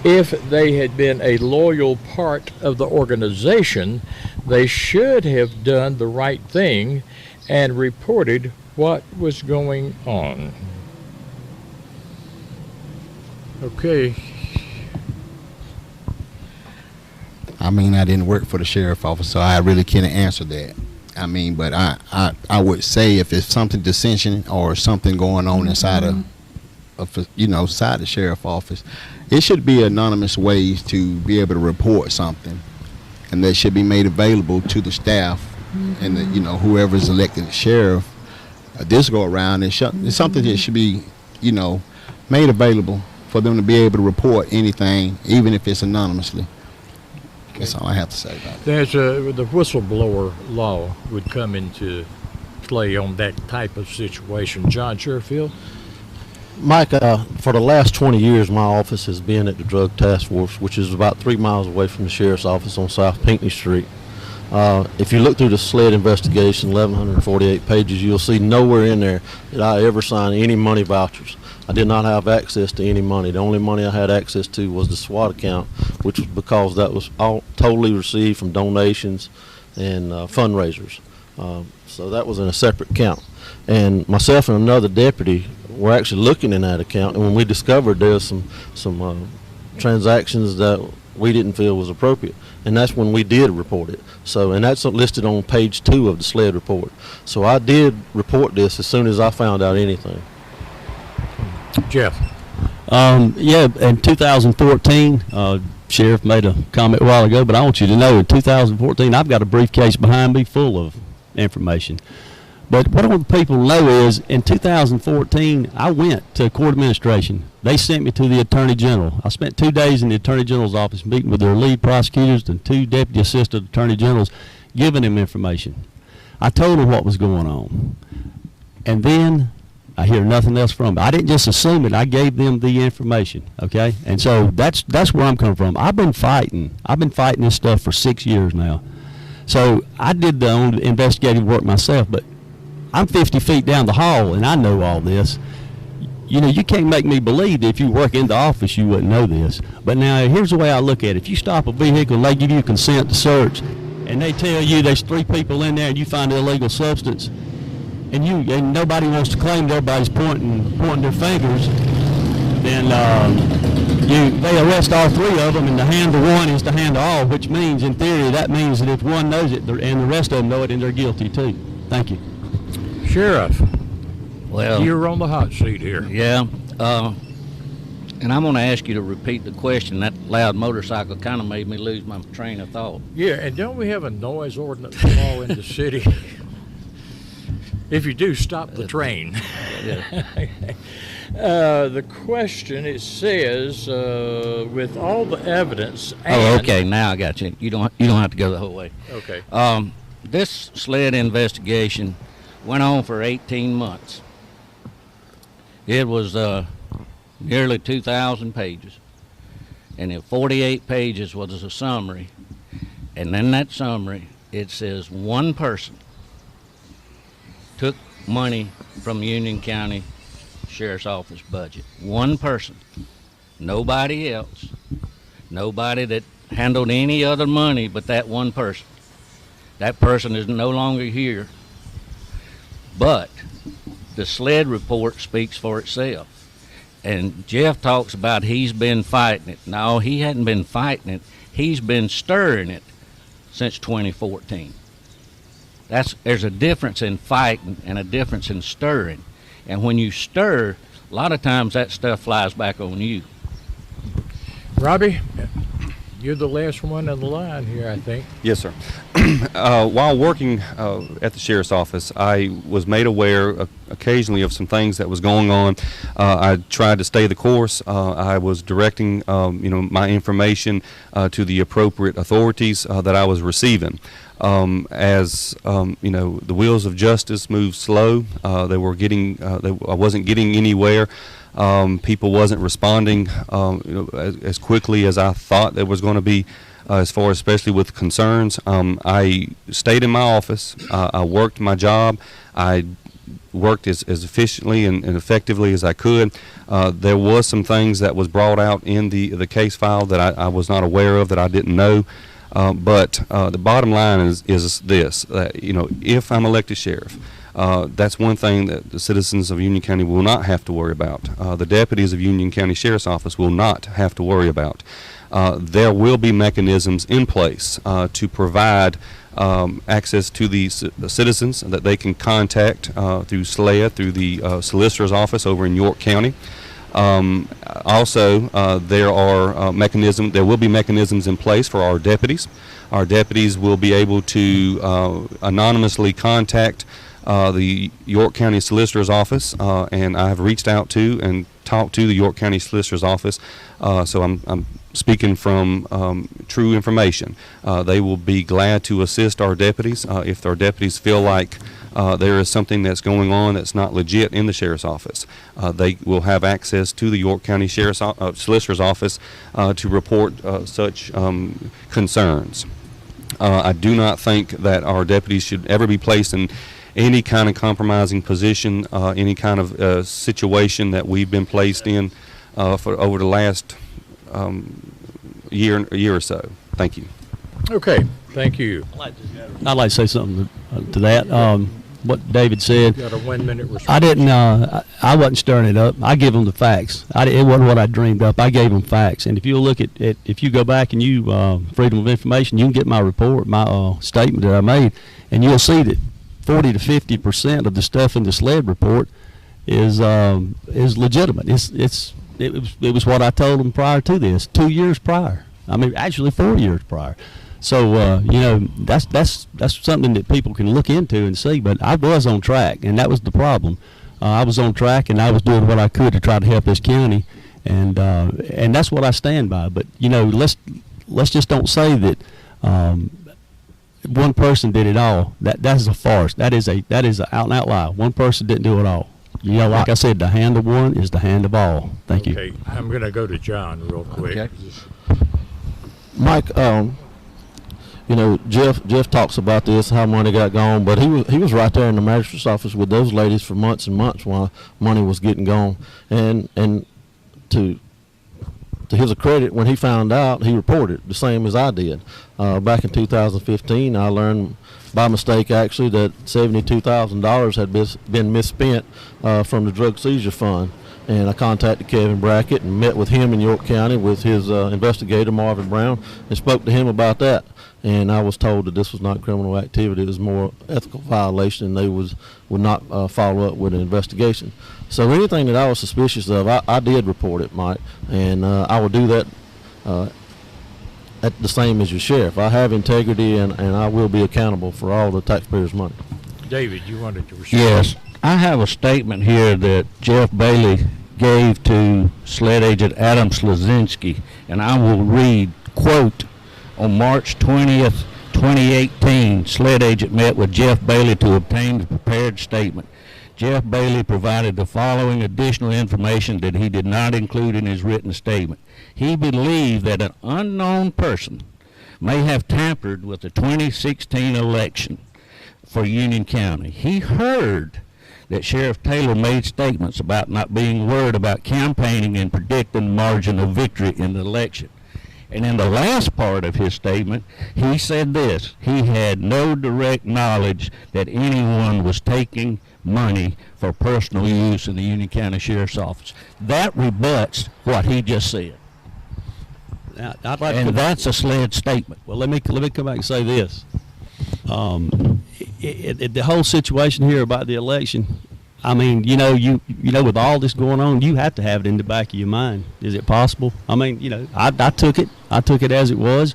If they had been a loyal part of the organization, they should have done the right thing and reported what was going on. Okay. I mean, I didn't work for the sheriff office, so I really can't answer that. I mean, but I would say if it's something dissension or something going on inside inside the sheriff office, it should be anonymous ways to be able to report something, and that should be made available to the staff and the, whoever's elected sheriff. This go around, it's something that should be, made available for them to be able to report anything, even if it's anonymously. That's all I have to say about it. There's the whistleblower law would come into play on that type of situation. John Sherfield? Mike, for the last 20 years, my office has been at the Drug Task Force, which is about 3 miles away from the sheriff's office on South Pinckney Street. If you look through the SLED investigation, 1,148 pages, you'll see nowhere in there that I ever signed any money vouchers. I did not have access to any money. The only money I had access to was the SWAT account, which was because that was all totally received from donations and fundraisers. So that was in a separate account. And myself and another deputy were actually looking in that account, and when we discovered there was some transactions that we didn't feel was appropriate, and that's when we did report it. So, and that's listed on page 2 of the SLED report. So I did report this as soon as I found out anything. Jeff? Yeah, in 2014, Sheriff made a comment a while ago, but I want you to know in 2014, I've got a briefcase behind me full of information. But what I want people to know is in 2014, I went to court administration. They sent me to the Attorney General. I spent 2 days in the Attorney General's office meeting with their lead prosecutors and 2 deputy assistant attorney generals, giving them information. I told them what was going on. And then I hear nothing else from them. I didn't just assume it. I gave them the information, okay? And so that's where I'm coming from. I've been fighting this stuff for 6 years now. So I did the own investigative work myself, but I'm 50 feet down the hall, and I know all this. You can't make me believe that if you work in the office, you wouldn't know this. But now, here's the way I look at it. If you stop a vehicle and they give you consent to search, and they tell you there's 3 people in there and you find illegal substance, and nobody wants to claim nobody's pointing their fingers, then they arrest all 3 of them, and to handle one is to handle all, which means, in theory, that means that if one knows it and the rest of them know it, then they're guilty too. Thank you. Sheriff, well, you're on the hot seat here. Yeah, and I'm going to ask you to repeat the question. That loud motorcycle kind of made me lose my train of thought. Yeah, and don't we have a noise ordinance law in the city? If you do, stop the train. The question, it says, with all the evidence. Oh, okay. Now I got you. You don't have to go the whole way. Okay. This SLED investigation Went on for 18 months. It was nearly 2,000 pages. And in 48 pages was a summary. And in that summary, it says one person took money from Union County Sheriff's Office budget. One person. Nobody else. Nobody that handled any other money but that one person. That person is no longer here. But the SLED report speaks for itself. And Jeff talks about he's been fighting it. No, he hadn't been fighting it. He's been stirring it since 2014. There's a difference in fighting and a difference in stirring. And when you stir, a lot of times that stuff flies back on you. Robbie, you're the last one on the line here, I think. Yes, sir. While working at the sheriff's office, I was made aware occasionally of some things that was going on. I tried to stay the course. I was directing, my information to the appropriate authorities that I was receiving. As the wheels of justice moved slow, I wasn't getting anywhere. People wasn't responding as quickly as I thought there was going to be, as far as especially with concerns. I stayed in my office. I worked my job. I worked as efficiently and effectively as I could. There was some things that was brought out in the case file that I was not aware of, that I didn't know. But the bottom line is this, that, if I'm elected sheriff, that's one thing that the citizens of Union County will not have to worry about. The deputies of Union County Sheriff's Office will not have to worry about. There will be mechanisms in place to provide access to the citizens that they can contact through SLED, through the solicitor's office over in York County. Also, there will be mechanisms in place for our deputies. Our deputies will be able to anonymously contact the York County Solicitor's Office, and I have reached out to and talked to the York County Solicitor's Office, so I'm speaking from true information. They will be glad to assist our deputies if our deputies feel like there is something that's going on that's not legit in the Sheriff's Office. They will have access to the York County Sheriff's Solicitor's Office to report such concerns. I do not think that our deputies should ever be placed in any kind of compromising position, any kind of situation that we've been placed in for over the last year or so. Thank you. Okay, thank you. I'd like to say something to that. What David said. You got a 1 minute response. I didn't. I wasn't stirring it up. I give them the facts. It wasn't what I dreamed up. I gave them facts. And if you look at it, if you go back and you Freedom of Information, you can get my report, my statement that I made, and you'll see that 40 to 50% of the stuff in the SLED report is legitimate. It was what I told them prior to this, 2 years prior. I mean, actually 4 years prior. So that's something that people can look into and see. But I was on track, and that was the problem. I was on track, and I was doing what I could to try to help this county, and that's what I stand by. But let's just don't say that one person did it all. That is a farce. That is a out and out lie. One person didn't do it all. Like I said, the hand of one is the hand of all. Thank you. Okay, I'm going to go to John real quick. Okay. Mike, Jeff talks about this, how money got gone, but he was right there in the magistrate's office with those ladies for months and months while money was getting gone. And to his credit, when he found out, he reported the same as I did. Back in 2015, I learned by mistake actually that $72,000 had been misspent from the drug seizure fund. And I contacted Kevin Brackett and met with him in York County with his investigator, Marvin Brown, and spoke to him about that. And I was told that this was not criminal activity. It was more ethical violation, and they would not follow up with an investigation. So anything that I was suspicious of, I did report it, Mike. And I will do that at the same as your sheriff. I have integrity, and I will be accountable for all the taxpayers' money. David, you wanted to respond? Yes. I have a statement here that Jeff Bailey gave to SLED agent Adam Slazinski, and I will read, quote, on March 20th, 2018, SLED agent met with Jeff Bailey to obtain the prepared statement. Jeff Bailey provided the following additional information that he did not include in his written statement. He believed that an unknown person may have tampered with the 2016 election for Union County. He heard that Sheriff Taylor made statements about not being worried about campaigning and predicting the margin of victory in the election. And in the last part of his statement, he said this: he had no direct knowledge that anyone was taking money for personal use in the Union County Sheriff's Office. That rebuts what he just said. Now, I'd like And to, that's a SLED statement. well, let me come back and say this. The whole situation here about the election, I mean, you know, with all this going on, you have to have it in the back of your mind. Is it possible? I mean, you know, I took it as it was,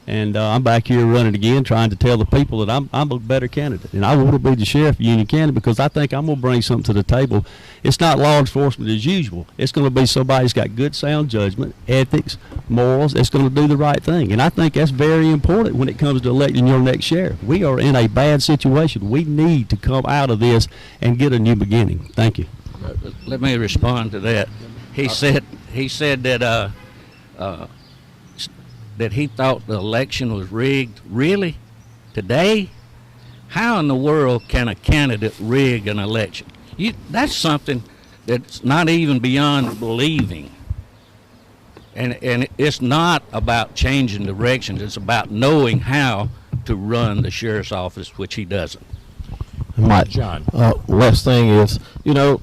and I'm back here running again, trying to tell the people that I'm a better candidate, and I want to be the sheriff of Union County because I think I'm going to bring something to the table. It's not law enforcement as usual. It's going to be somebody who's got good, sound judgment, ethics, morals. It's going to do the right thing, and I think that's very important when it comes to electing your next sheriff. We are in a bad situation. We need to come out of this and get a new beginning. Thank you. Let me respond to that. He said that that he thought the election was rigged. Really? Today? How in the world can a candidate rig an election? That's something that's not even beyond believing. And it's not about changing directions. It's about knowing how to run the sheriff's office, which he doesn't. Mike, John. Last thing is, you know,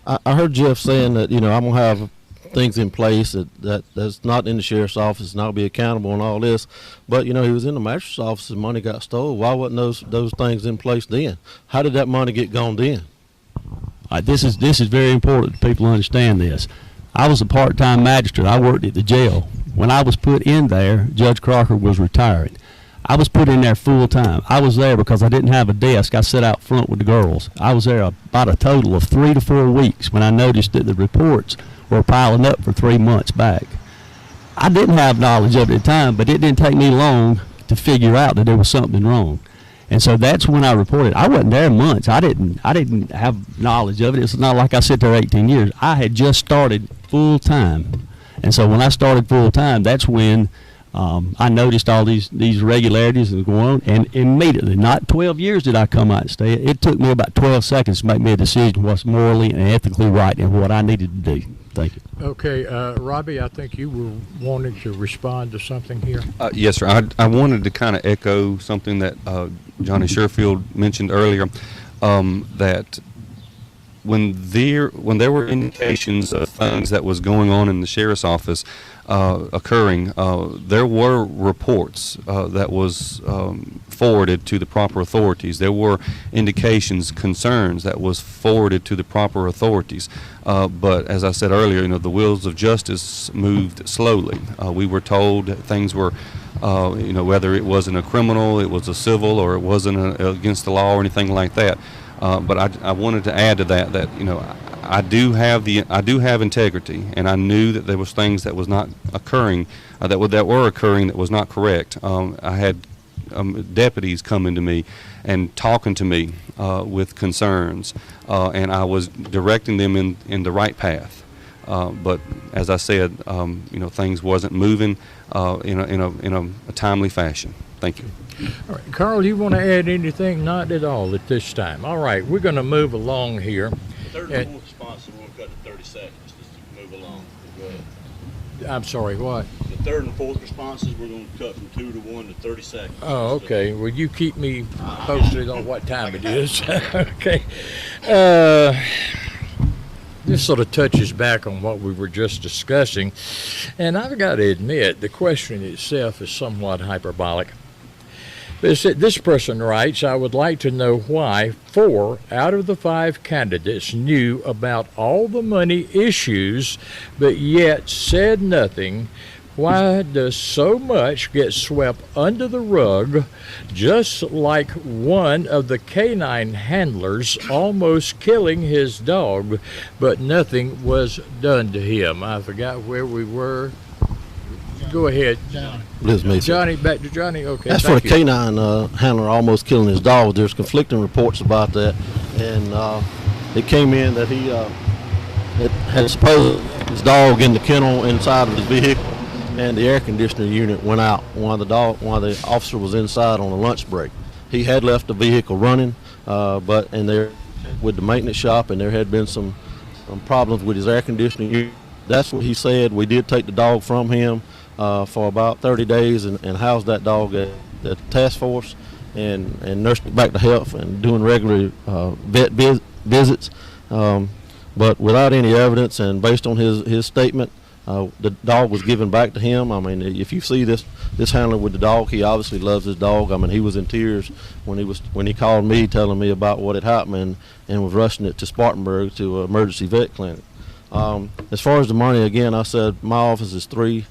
I heard Jeff saying that, you know, I'm going to have things in place that's not in the sheriff's office and I'll be accountable and all this. But, you know, he was in the magistrate's office and money got stolen. Why wasn't those things in place then? How did that money get gone then? This is very important that people understand this. I was a part-time magistrate. I worked at the jail. When I was put in there, Judge Crocker was retiring. I was put in there full-time. I was there because I didn't have a desk. I sat out front with the girls. I was there about a total of 3 to 4 weeks when I noticed that the reports were piling up for 3 months back. I didn't have knowledge of it at the time, but it didn't take me long to figure out that there was something wrong. And so that's when I reported. I wasn't there months. I didn't have knowledge of it. It's not like I sit there 18 years. I had just started full-time. And so when I started full-time, that's when I noticed all these irregularities that were going on, and immediately, not 12 years did I come out and stay. It took me about 12 seconds to make me a decision what's morally and ethically right and what I needed to do. Thank you. Okay, Robbie, I think you were wanting to respond to something here. Yes, sir. I wanted to kind of echo something that Johnny Sherfield mentioned earlier, that when there were indications of things that was going on in the sheriff's office occurring, there were reports that was forwarded to the proper authorities. There were indications, concerns that was forwarded to the proper authorities. But as I said earlier, you know, the wheels of justice moved slowly. We were told that things were, you know, whether it wasn't a criminal, it was a civil, or it wasn't against the law or anything like that. But I wanted to add to that you know, I do have integrity, and I knew that there was things that was not occurring, that were occurring that was not correct. I had deputies coming to me and talking to me with concerns, and I was directing them in the right path. But as I said, you know, things wasn't moving in a timely fashion. Thank you. All right, Carl, you want to add anything? Not at all at this time. All right, we're going to move along here. The third and fourth responses, we're going to cut to 30 seconds just to move along. Go ahead. I'm sorry, what? The third and fourth responses, we're going to cut from 2 to 1 to 30 seconds. Oh, okay. Well, you keep me posted on what time it is. Okay. This sort of touches back on what we were just discussing, and I've got to admit the question itself is somewhat hyperbolic. This person writes, I would like to know why 4 out of the 5 candidates knew about all the money issues but yet said nothing. Why does so much get swept under the rug, just like one of the canine handlers almost killing his dog, but nothing was done to him? I forgot where we were. Go ahead. Liz Mason. Johnny, back to Johnny. Okay. As for the canine handler almost killing his dog, there's conflicting reports about that, and it came in that he had supposed his dog in the kennel inside of his vehicle, and the air conditioner unit went out while the officer was inside on a lunch break. He had left the vehicle running, but there with the maintenance shop, and there had been some problems with his air conditioning unit. That's what he said. We did take the dog from him for about 30 days and housed that dog at the task force and nursed it back to health and doing regular vet visits. But without any evidence and based on his statement, the dog was given back to him. I mean, if you see this handler with the dog, he obviously loves his dog. I mean, he was in tears when he called me telling me about what had happened and was rushing it to Spartanburg to an emergency vet clinic. As far as the money, again, I said my office is three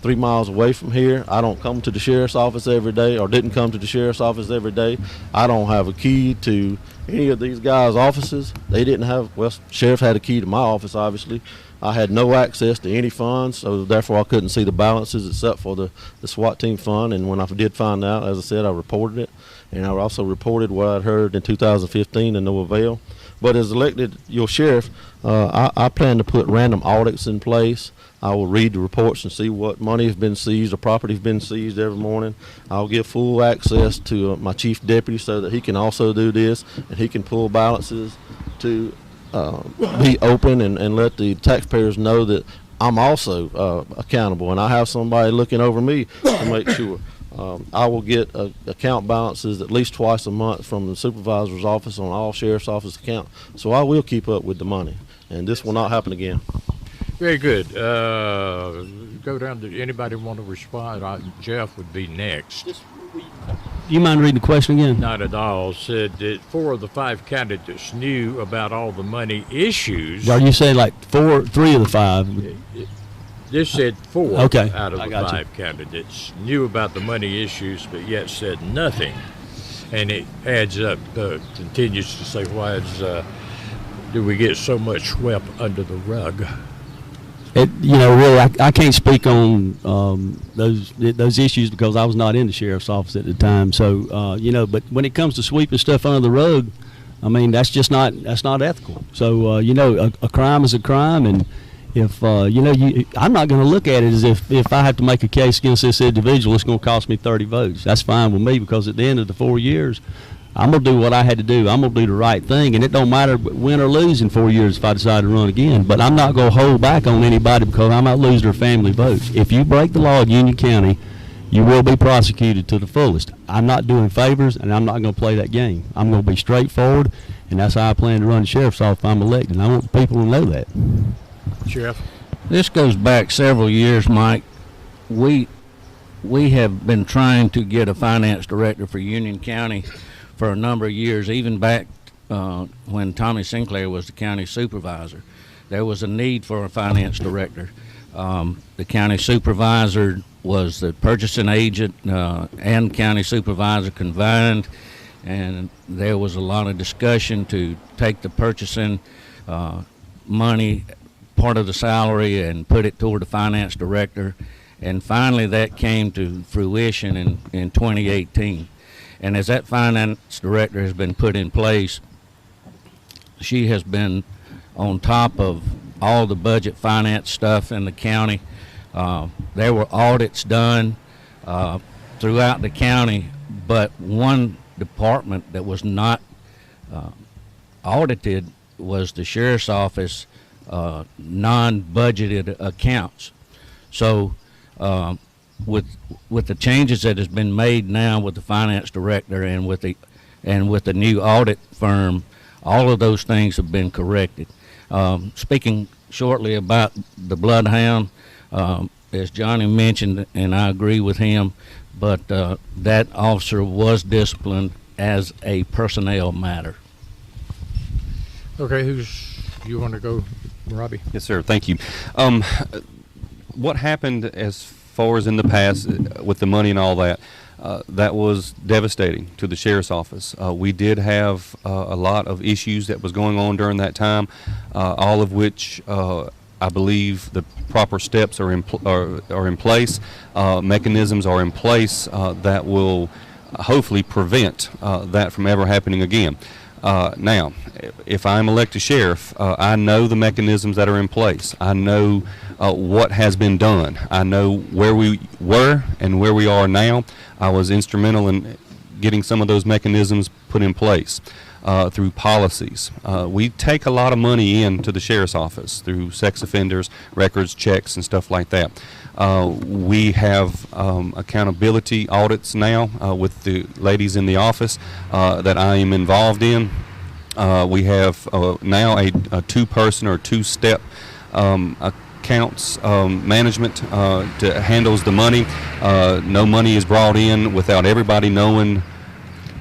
miles away from here. I don't come to the sheriff's office every day, or didn't come to the sheriff's office every day. I don't have a key to any of these guys' offices. They didn't have, well, sheriff had a key to my office, obviously. I had no access to any funds, so therefore I couldn't see the balances except for the SWAT team fund. And when I did find out, as I said, I reported it. And I also reported what I'd heard in 2015 to no avail. But as elected your sheriff, I plan to put random audits in place. I will read the reports and see what money has been seized or property has been seized every morning. I'll give full access to my chief deputy so that he can also do this, and he can pull balances to be open and let the taxpayers know that I'm also accountable, and I have somebody looking over me to make sure. I will get account balances at least twice a month from the supervisor's office on all sheriff's office accounts. So I will keep up with the money, and this will not happen again. Very good. Go down to anybody want to respond? Jeff would be next. Do you mind reading the question again? Not at all. Said that 4 of the 5 candidates knew about all the money issues. Are you saying like 3 of the 5? This said 4 okay. out of the 5 candidates knew about the money issues, but yet said nothing. And it adds up, continues to say, why do we get so much swept under the rug? Really, I can't speak on those issues because I was not in the sheriff's office at the time. So, but when it comes to sweeping stuff under the rug, I mean, that's not ethical. So, a crime is a crime, and if I'm not going to look at it as if I have to make a case against this individual, it's going to cost me 30 votes. That's fine with me because at the end of the 4 years, I'm going to do what I had to do. I'm going to do the right thing, and it don't matter win or lose in 4 years if I decide to run again. But I'm not going to hold back on anybody because I might lose their family votes. If you break the law in Union County, you will be prosecuted to the fullest. I'm not doing favors, and I'm not going to play that game. I'm going to be straightforward, and that's how I plan to run the sheriff's office if I'm elected. I want people to know that. Sheriff? This goes back several years, Mike. We have been trying to get a finance director for Union County for a number of years, even back when Tommy Sinclair was the county supervisor. There was a need for a finance director. The county supervisor was the purchasing agent and county supervisor combined, and there was a lot of discussion to take the purchasing money, part of the salary, and put it toward the finance director. And finally that came to fruition in 2018. And as that finance director has been put in place, she has been on top of all the budget finance stuff in the county. There were audits done throughout the county, but one department that was not audited was the sheriff's office non-budgeted accounts. So with the changes that has been made now with the finance director and with the new audit firm, all of those things have been corrected. Speaking shortly about the bloodhound, as Johnny mentioned, and I agree with him, but that officer was disciplined as a personnel matter. Okay, you want to go, Robbie? Yes, sir. Thank you. What happened as far as in the past with the money and all that, that was devastating to the sheriff's office. We did have a lot of issues that was going on during that time, all of which I believe the proper steps are in place, mechanisms are in place that will hopefully prevent that from ever happening again. Now, if I'm elected sheriff, I know the mechanisms that are in place. I know what has been done. I know where we were and where we are now. I was instrumental in getting some of those mechanisms put in place through policies. We take a lot of money into the sheriff's office through sex offenders, records, checks, and stuff like that. We have accountability audits now with the ladies in the office that I am involved in. We have now a two-person or two-step accounts management that handles the money. No money is brought in without everybody knowing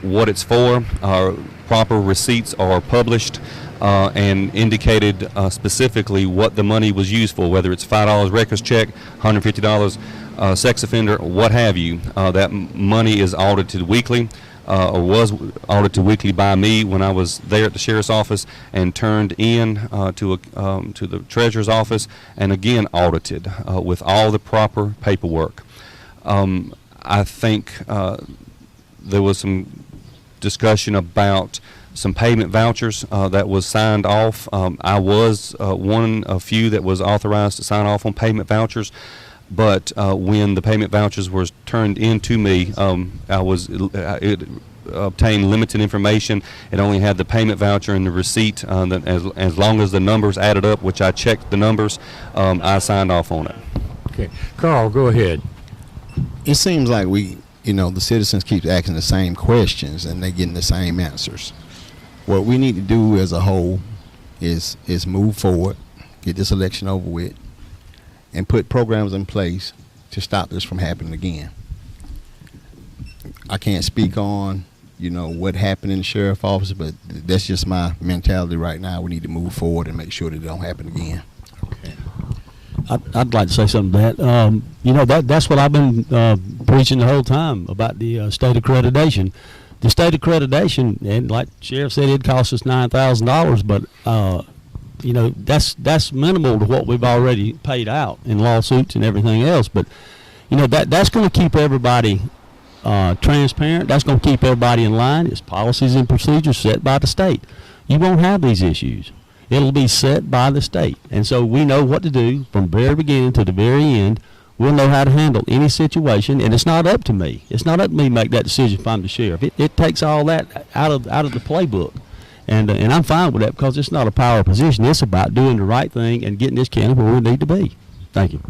what it's for. Proper receipts are published and indicated specifically what the money was used for, whether it's $5 records check, $150 sex offender, what have you. That money is audited weekly. Or was audited weekly by me when I was there at the sheriff's office, and turned in to the treasurer's office, and again audited with all the proper paperwork. I think there was some discussion about some payment vouchers that was signed off. I was one of few that was authorized to sign off on payment vouchers. But when the payment vouchers were turned into me, it obtained limited information. It only had the payment voucher and the receipt. As long as the numbers added up, which I checked the numbers, I signed off on it. Okay, Carl, go ahead. It seems like the citizens keep asking the same questions and they're getting the same answers. What we need to do as a whole is move forward, get this election over with, and put programs in place to stop this from happening again. I can't speak on, what happened in the sheriff's office, but that's just my mentality right now. We need to move forward and make sure that it don't happen again. Okay. I'd like to say something to that. That's what I've been preaching the whole time about the state accreditation. The state accreditation, and like the sheriff said, it cost us $9,000, but that's minimal to what we've already paid out in lawsuits and everything else. But that's going to keep everybody transparent. That's going to keep everybody in line. It's policies and procedures set by the state. You won't have these issues. It'll be set by the state, and so we know what to do from the very beginning to the very end. We'll know how to handle any situation, and it's not up to me. It's not up to me to make that decision if I'm the sheriff. It takes all that out of the playbook. And I'm fine with that because it's not a power position. It's about doing the right thing and getting this county where we need to be. Thank you.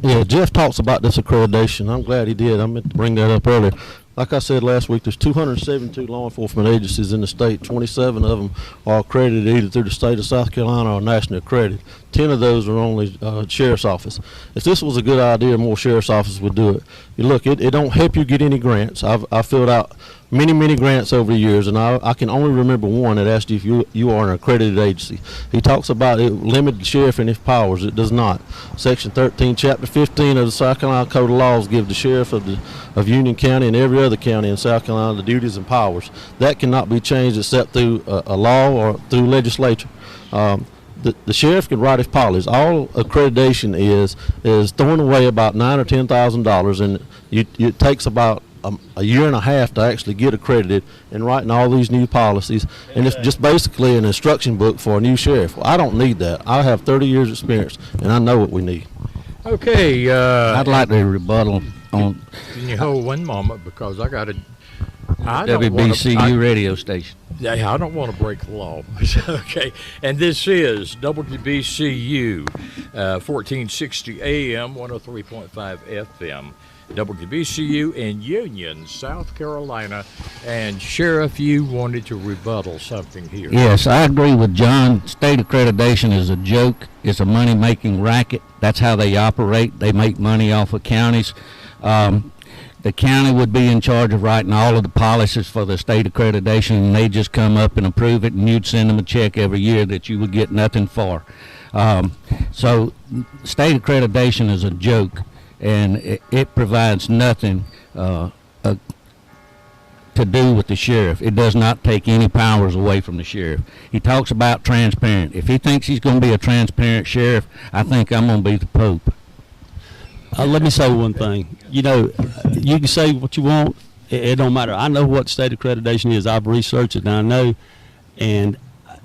Yeah, Jeff talks about this accreditation. I'm glad he did. I meant to bring that up earlier. Like I said last week, there's 272 law enforcement agencies in the state. 27 of them are accredited either through the state of South Carolina or nationally accredited. 10 of those are only sheriff's office. If this was a good idea, more sheriff's offices would do it. Look, it don't help you get any grants. I've filled out many grants over the years, and I can only remember one that asked you if you are an accredited agency. He talks about it limited the sheriff in his powers. It does not. Section 13, Chapter 15 of the South Carolina Code of Laws give the sheriff of Union County and every other county in South Carolina the duties and powers. That cannot be changed except through a law or through legislature. The sheriff can write his policies. All accreditation is throwing away about $9,000 or $10,000, and it takes about a year and a half to actually get accredited and writing all these new policies, and it's just basically an instruction book for a new sheriff. Well, I don't need that. I have 30 years experience, and I know what we need. Okay. I'd like to rebuttal on. Can you hold one moment, because I got to. WBCU radio station. Yeah, I don't want to break the law. Okay, and this is WBCU, 1460 AM, 103.5 FM. WBCU in Union, South Carolina. And Sheriff, you wanted to rebuttal something here. Yes, I agree with John. State accreditation is a joke. It's a money-making racket. That's how they operate. They make money off of counties. The county would be in charge of writing all of the policies for the state accreditation, and they just come up and approve it, and you'd send them a check every year that you would get nothing for. So state accreditation is a joke, and it provides nothing to do with the sheriff. It does not take any powers away from the sheriff. He talks about transparent. If he thinks he's going to be a transparent sheriff, I think I'm going to be the Pope. Let me say one thing. You know, you can say what you want. It don't matter. I know what state accreditation is. I've researched it, and I know. And,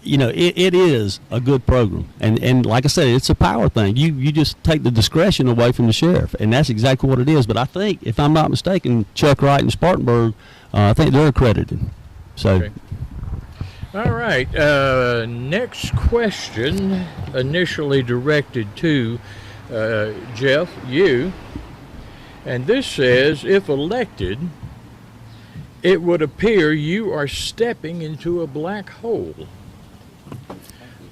you know, it is a good program. And like I said, it's a power thing. You just take the discretion away from the sheriff, and that's exactly what it is. But I think, if I'm not mistaken, Chuck Wright and Spartanburg, I think they're accredited. So. Okay. All right. Next question, initially directed to Jeff, you. And this says, if elected, it would appear you are stepping into a black hole.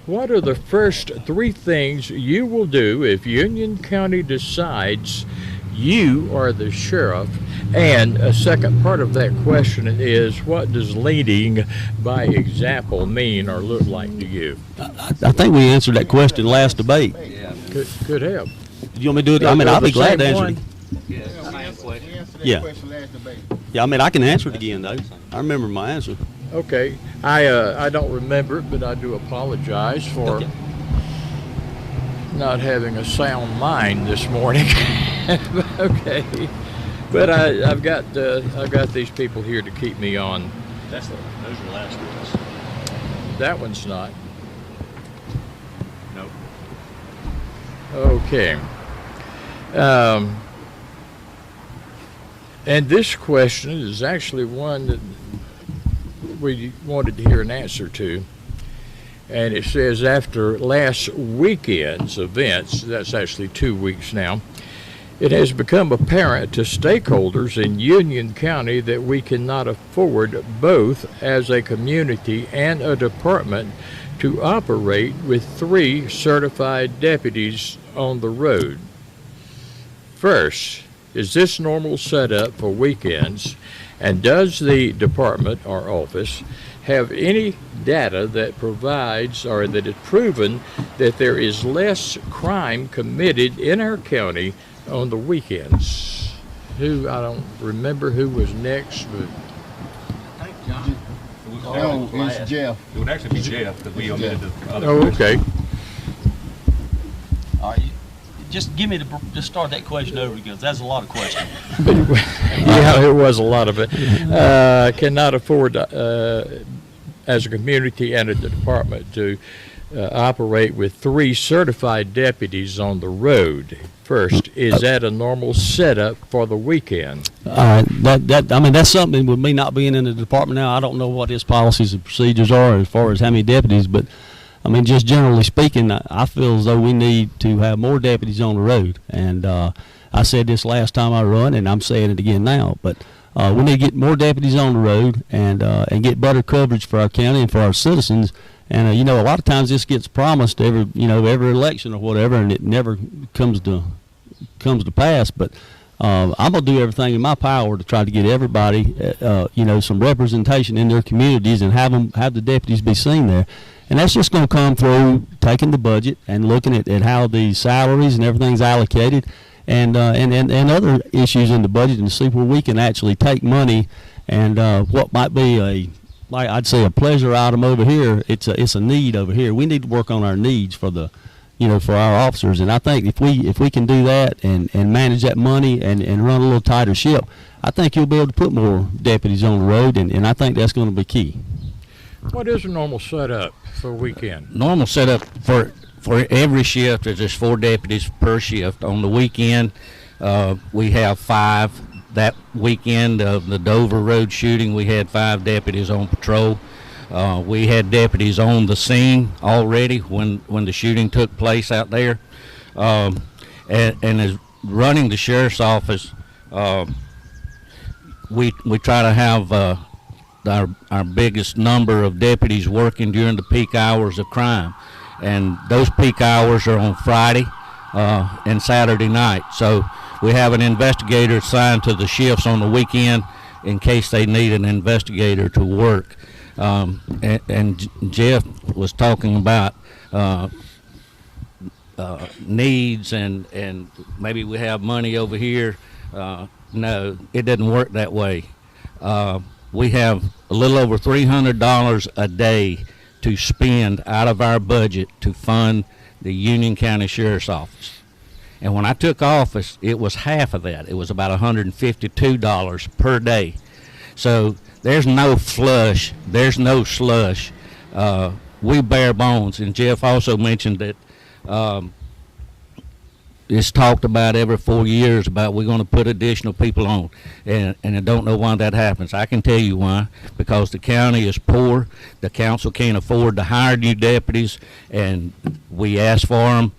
What are the first 3 things you will do if Union County decides you are the sheriff? And a second part of that question is, what does leading by example mean or look like to you? I think we answered that question last debate. Yeah. Could have. Do you want me to do it? I mean, I'll be glad to answer it. Yeah. Yeah, I mean, I can answer it again, though. I remember my answer. Okay. I don't remember it, but I do apologize for not having a sound mind this morning. Okay. But I've got these people here to keep me on. Those are the last ones. That one's not. Nope. Okay. And this question is actually one that we wanted to hear an answer to. And it says, after last weekend's events, that's actually 2 weeks now, it has become apparent to stakeholders in Union County that we cannot afford, both as a community and a department, to operate with 3 certified deputies on the road. First, is this normal setup for weekends, and does the department or office have any data that provides or that is proven that there is less crime committed in our county on the weekends? I don't remember who was next, but I think John. It's Jeff. It would actually be Jeff, because we omitted the other oh, question. okay. All right, just give me just start that question over, because that's a lot of questions. Yeah, it was a lot of it. Cannot afford, as a community and a department, to operate with 3 certified deputies on the road. First, is that a normal setup for the weekend? I mean, that's something with me not being in the department now. I don't know what his policies and procedures are as far as how many deputies, but I mean, just generally speaking, I feel as though we need to have more deputies on the road. And I said this last time I run, and I'm saying it again now, but we need to get more deputies on the road and get better coverage for our county and for our citizens. And you know, a lot of times this gets promised every election or whatever, and it never comes to pass. But I'm gonna do everything in my power to try to get everybody, some representation in their communities and have the deputies be seen there. And that's just going to come through taking the budget and looking at how the salaries and everything's allocated, and other issues in the budget, and see where we can actually take money and what might be I'd say a pleasure item over here, it's a need over here. We need to work on our needs for for our officers. And I think if we can do that and manage that money and run a little tighter ship, I think you'll be able to put more deputies on the road, and I think that's going to be key. What is a normal setup for a weekend? Normal setup for every shift is just 4 deputies per shift. On the weekend, we have 5. That weekend of the Dover Road shooting, we had 5 deputies on patrol. We had deputies on the scene already when the shooting took place out there. And as running the sheriff's office, we try to have our biggest number of deputies working during the peak hours of crime, and those peak hours are on Friday and Saturday night. So we have an investigator assigned to the shifts on the weekend in case they need an investigator to work. And Jeff was talking about needs and maybe we have money over here. No, it doesn't work that way. we have a little over $300 a day to spend out of our budget to fund the Union County Sheriff's Office. And when I took office, it was half of that. It was about $152 per day. So there's no flush, there's no slush. We bare bones. And Jeff also mentioned that it's talked about every 4 years about we're going to put additional people on, and I don't know why that happens. I can tell you why. Because the county is poor, the council can't afford to hire new deputies, and we ask for them,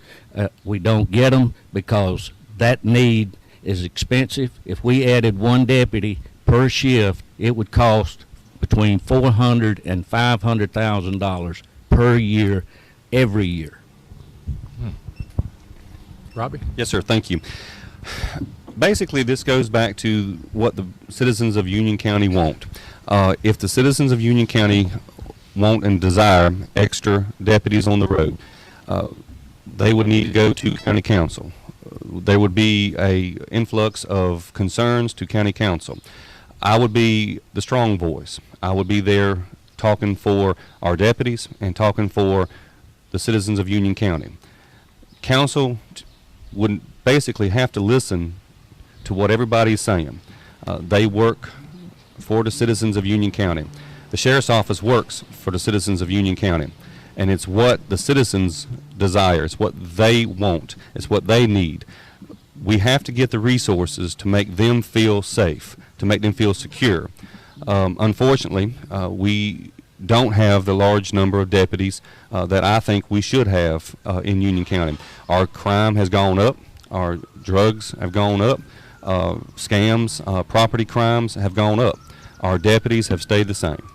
we don't get them because that need is expensive. If we added one deputy per shift, it would cost between $400,000 and $500,000 per year, every year. Robbie? Yes, sir. Thank you. Basically, this goes back to what the citizens of Union County want. If the citizens of Union County want and desire extra deputies on the road, they would need to go to county council. There would be a influx of concerns to county council. I would be the strong voice. I would be there talking for our deputies and talking for the citizens of Union County. Council would basically have to listen to what everybody's saying. They work for the citizens of Union County. The Sheriff's Office works for the citizens of Union County. And it's what the citizens desire. It's what they want. It's what they need. We have to get the resources to make them feel safe, to make them feel secure. Unfortunately, we don't have the large number of deputies that I think we should have in Union County. Our crime has gone up. Our drugs have gone up. Scams, property crimes have gone up. Our deputies have stayed the same.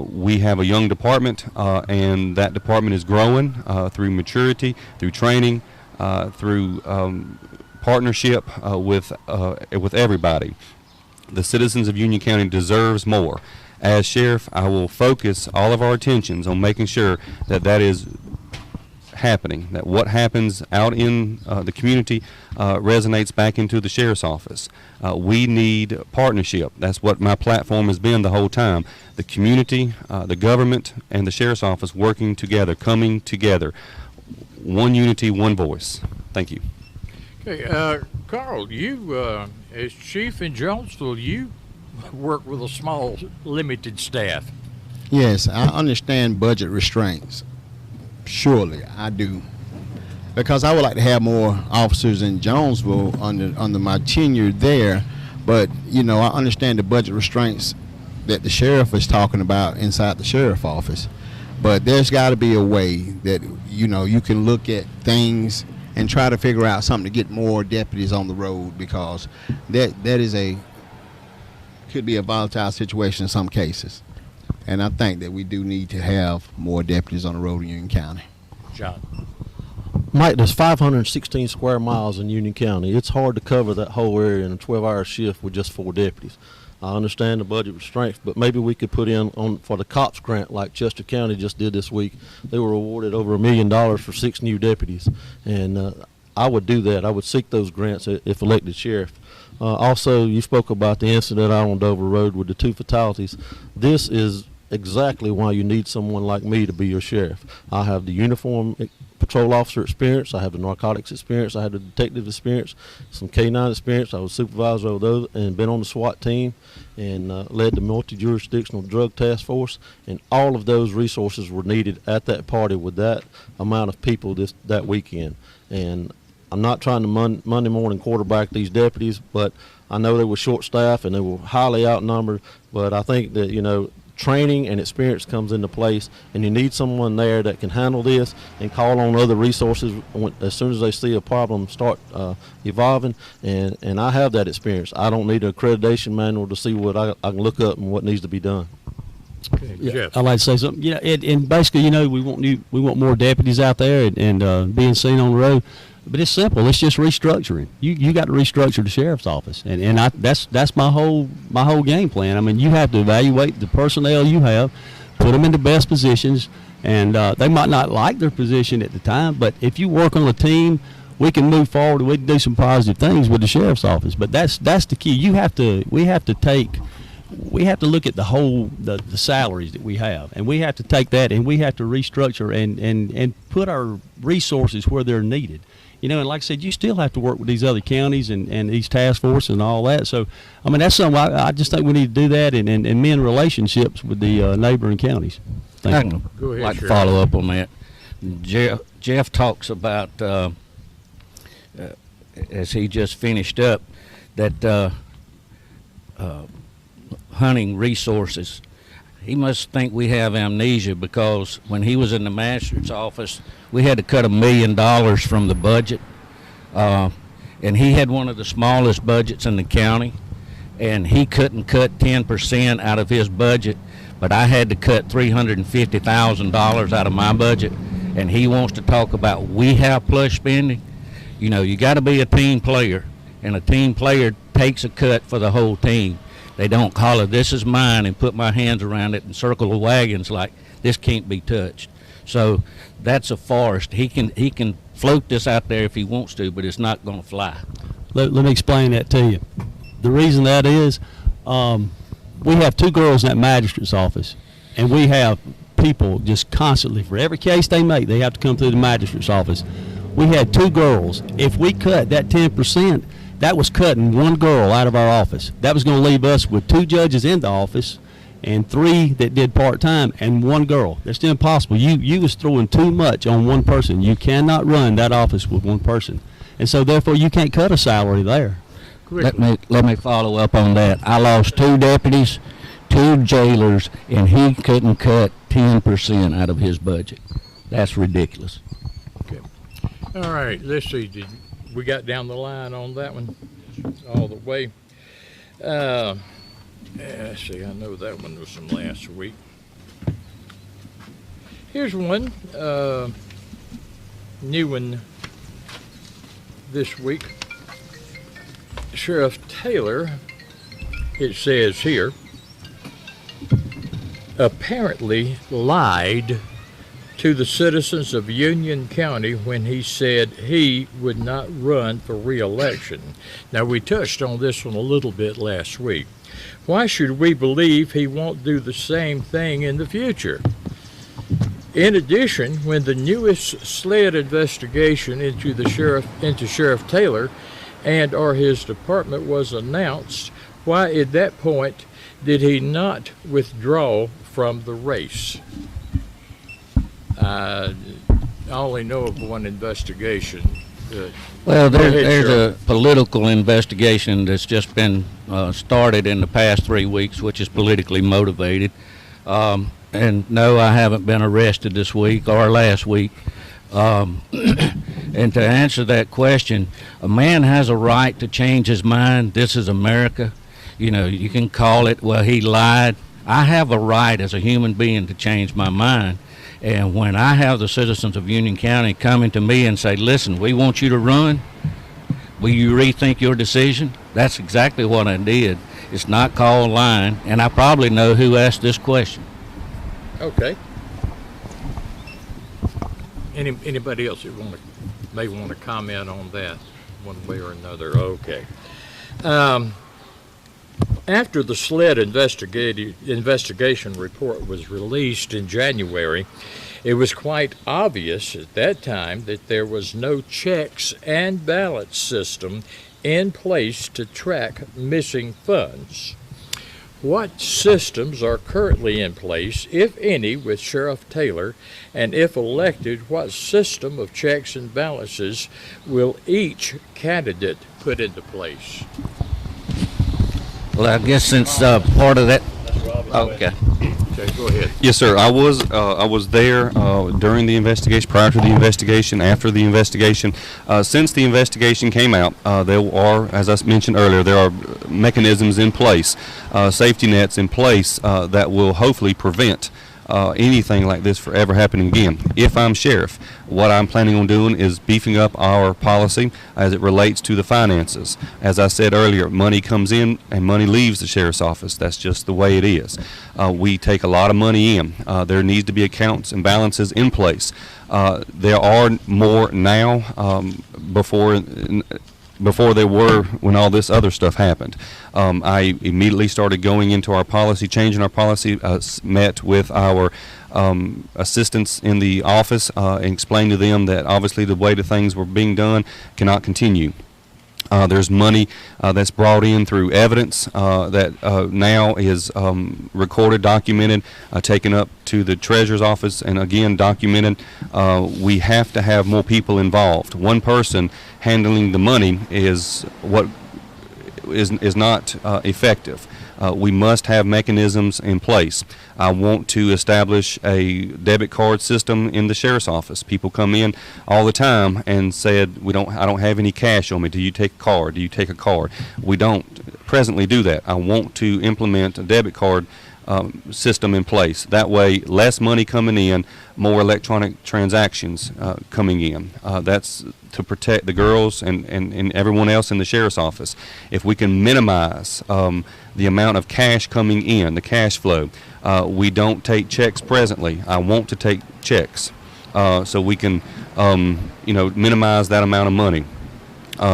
We have a young department, and that department is growing through maturity, through training, through partnership with everybody. The citizens of Union County deserves more. As sheriff, I will focus all of our attentions on making sure that that is happening, that what happens out in the community resonates back into the sheriff's office. We need partnership. That's what my platform has been the whole time. The community, the government, and the sheriff's office working together, coming together. One unity, one voice. Thank you. Okay, Carl, you, as chief in Jonesville, you work with a small, limited staff. Yes, I understand budget restraints. Surely, I do. Because I would like to have more officers in Jonesville under my tenure there. But, you know, I understand the budget restraints that the sheriff is talking about inside the sheriff's office. But there's got to be a way that, you know, you can look at things and try to figure out something to get more deputies on the road, because that is could be a volatile situation in some cases. And I think that we do need to have more deputies on the road in Union County. John? Mike, there's 516 square miles in Union County. It's hard to cover that whole area in a 12-hour shift with just 4 deputies. I understand the budget restraints, but maybe we could put in on for the COPS grant like Chester County just did this week. They were awarded over $1 million for 6 new deputies, and I would do that. I would seek those grants if elected sheriff. Also, you spoke about the incident out on Dover Road with the 2 fatalities. This is exactly why you need someone like me to be your sheriff. I have the uniform patrol officer experience, I have the narcotics experience, I have the detective experience, some K-9 experience. I was supervisor of those and been on the SWAT team and led the multi-jurisdictional drug task force, and all of those resources were needed at that party with that amount of people that weekend. And I'm not trying to Monday morning quarterback these deputies, but I know they were short staffed and they were highly outnumbered, but I think that, you know, training and experience comes into place, and you need someone there that can handle this and call on other resources as soon as they see a problem start evolving, and I have that experience. I don't need an accreditation manual to see what I can look up and what needs to be done. Okay, yeah, I'd like to say something. You know, and basically, you know, we want more deputies out there and being seen on the road. But it's simple. It's just restructuring. You got to restructure the sheriff's office, and that's my whole game plan. I mean, you have to evaluate the personnel you have, put them in the best positions, and they might not like their position at the time, but if you work on a team, we can move forward. We can do some positive things with the sheriff's office. But that's the key. We have to we have to look at the whole the salaries that we have, and we have to take that and we have to restructure and put our resources where they're needed. You know, and like I said, you still have to work with these other counties and these task forces and all that. So, I mean, that's something I just think we need to do that and mend relationships with the neighboring counties. Thank you. Go ahead, Like to follow up on that. Jeff talks about, as he just finished up, that hunting resources. He must think we have amnesia, because when he was in the magistrate's office, we had to cut $1 million from the budget. And he had one of the smallest budgets in the county, and he couldn't cut 10% out of his budget, but I had to cut $350,000 out of my budget. And he wants to talk about we have plush spending. You know, you got to be a team player, and a team player takes a cut for the whole team. They don't call it, this is mine, and put my hands around it and circle the wagons like this can't be touched. So that's a forest. He can float this out there if he wants to, but it's not going to fly. Let me explain that to you. The reason that is, we have 2 girls in that magistrate's office, and we have people just constantly, for every case they make, they have to come through the magistrate's office. We had 2 girls. If we cut that 10%, that was cutting 1 girl out of our office. That was going to leave us with 2 judges in the office and 3 that did part-time and 1 girl. That's still impossible. You was throwing too much on 1 person. You cannot run that office with 1 person. And so therefore you can't cut a salary there. Let me follow up on that. I lost 2 deputies, 2 jailers, and he couldn't cut 10% out of his budget. That's ridiculous. Okay. All right, let's see. We got down the line on that one all the way. Let's see, I know that one was from last week. Here's one, new one this week. Sheriff Taylor, it says here, apparently lied to the citizens of Union County when he said he would not run for re-election. Now, we touched on this one a little bit last week. Why should we believe he won't do the same thing in the future? In addition, when the newest SLED investigation into Sheriff Taylor and or his department was announced, why at that point did he not withdraw from the race? I only know of one investigation. Well, there's a political investigation that's just been started in the past 3 weeks, which is politically motivated. And no, I haven't been arrested this week or last week. And to answer that question, a man has a right to change his mind. This is America. You know, you can call it, well, he lied. I have a right as a human being to change my mind. And when I have the citizens of Union County coming to me and say, listen, we want you to run, will you rethink your decision? That's exactly what I did. It's not called lying, and I probably know who asked this question. Okay. Anybody else who may want to comment on that one way or another? Okay. After the SLED investigation report was released in January, it was quite obvious at that time that there was no checks and balance system in place to track missing funds. What systems are currently in place, if any, with Sheriff Taylor, and if elected, what system of checks and balances will each candidate put into place? Well, I guess since part of that, okay. Okay, go ahead. Yes, sir. I was there during the investigation, prior to the investigation, after the investigation. Since the investigation came out, there are, as I mentioned earlier, there are mechanisms in place, safety nets in place that will hopefully prevent anything like this from ever happening again. If I'm sheriff, what I'm planning on doing is beefing up our policy as it relates to the finances. As I said earlier, money comes in and money leaves the sheriff's office. That's just the way it is. We take a lot of money in. There needs to be accounts and balances in place. There are more now. Before before there were when all this other stuff happened. I immediately started going into our policy, changing our policy, met with our assistants in the office and explained to them that obviously the way the things were being done cannot continue. There's money that's brought in through evidence that now is recorded, documented, taken up to the treasurer's office, and again documented. We have to have more people involved. One person handling the money is what is not effective. We must have mechanisms in place. I want to establish a debit card system in the sheriff's office. People come in all the time and said, I don't have any cash on me. Do you take a card? Do you take a card? We don't presently do that. I want to implement a debit card system in place. That way, less money coming in, more electronic transactions coming in. That's to protect the girls and everyone else in the sheriff's office. If we can minimize the amount of cash coming in, the cash flow, we don't take checks presently. I want to take checks so we can minimize that amount of money.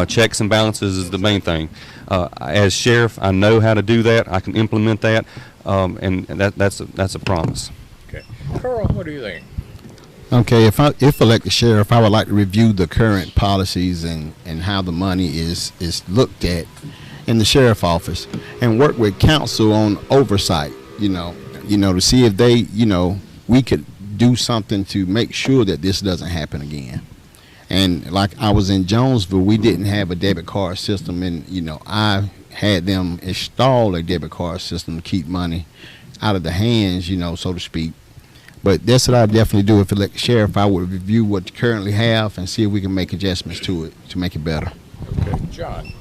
Checks and balances is the main thing. As sheriff, I know how to do that. I can implement that. And that's a promise. Okay, Carl, what do you think? Okay, if elected sheriff, I would like to review the current policies and how the money is looked at in the sheriff office, and work with council on oversight. To see if they, we could do something to make sure that this doesn't happen again. And like I was in Jonesville, we didn't have a debit card system, and I had them install a debit card system to keep money out of the hands, so to speak. But that's what I definitely do if elected sheriff. I would review what you currently have and see if we can make adjustments to it to make it better. Okay, John.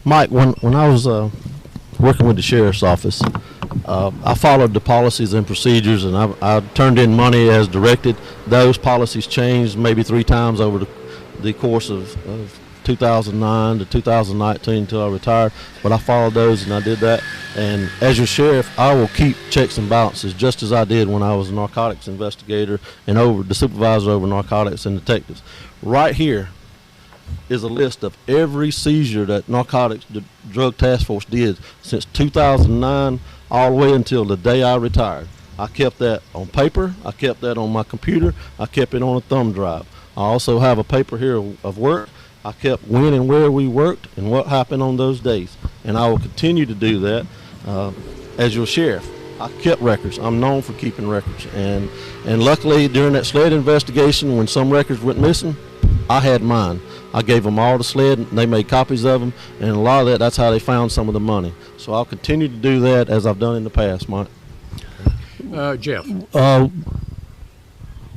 Mike, when I was working with the sheriff's office, I followed the policies and procedures, and I turned in money as directed. Those policies changed maybe 3 times over the course of 2009 to 2019 until I retired, but I followed those and I did that. And as your sheriff, I will keep checks and balances just as I did when I was a narcotics investigator and over the supervisor over narcotics and detectives. Right here is a list of every seizure that Narcotics Drug Task Force did since 2009 all the way until the day I retired. I kept that on paper, I kept that on my computer, I kept it on a thumb drive. I also have a paper here of work. I kept when and where we worked and what happened on those days, and I will continue to do that as your sheriff. I kept records. I'm known for keeping records, and luckily during that sled investigation, when some records went missing, I had mine. I gave them all the sled, and they made copies of them, and a lot of that's how they found some of the money. So I'll continue to do that as I've done in the past, Mike. Jeff.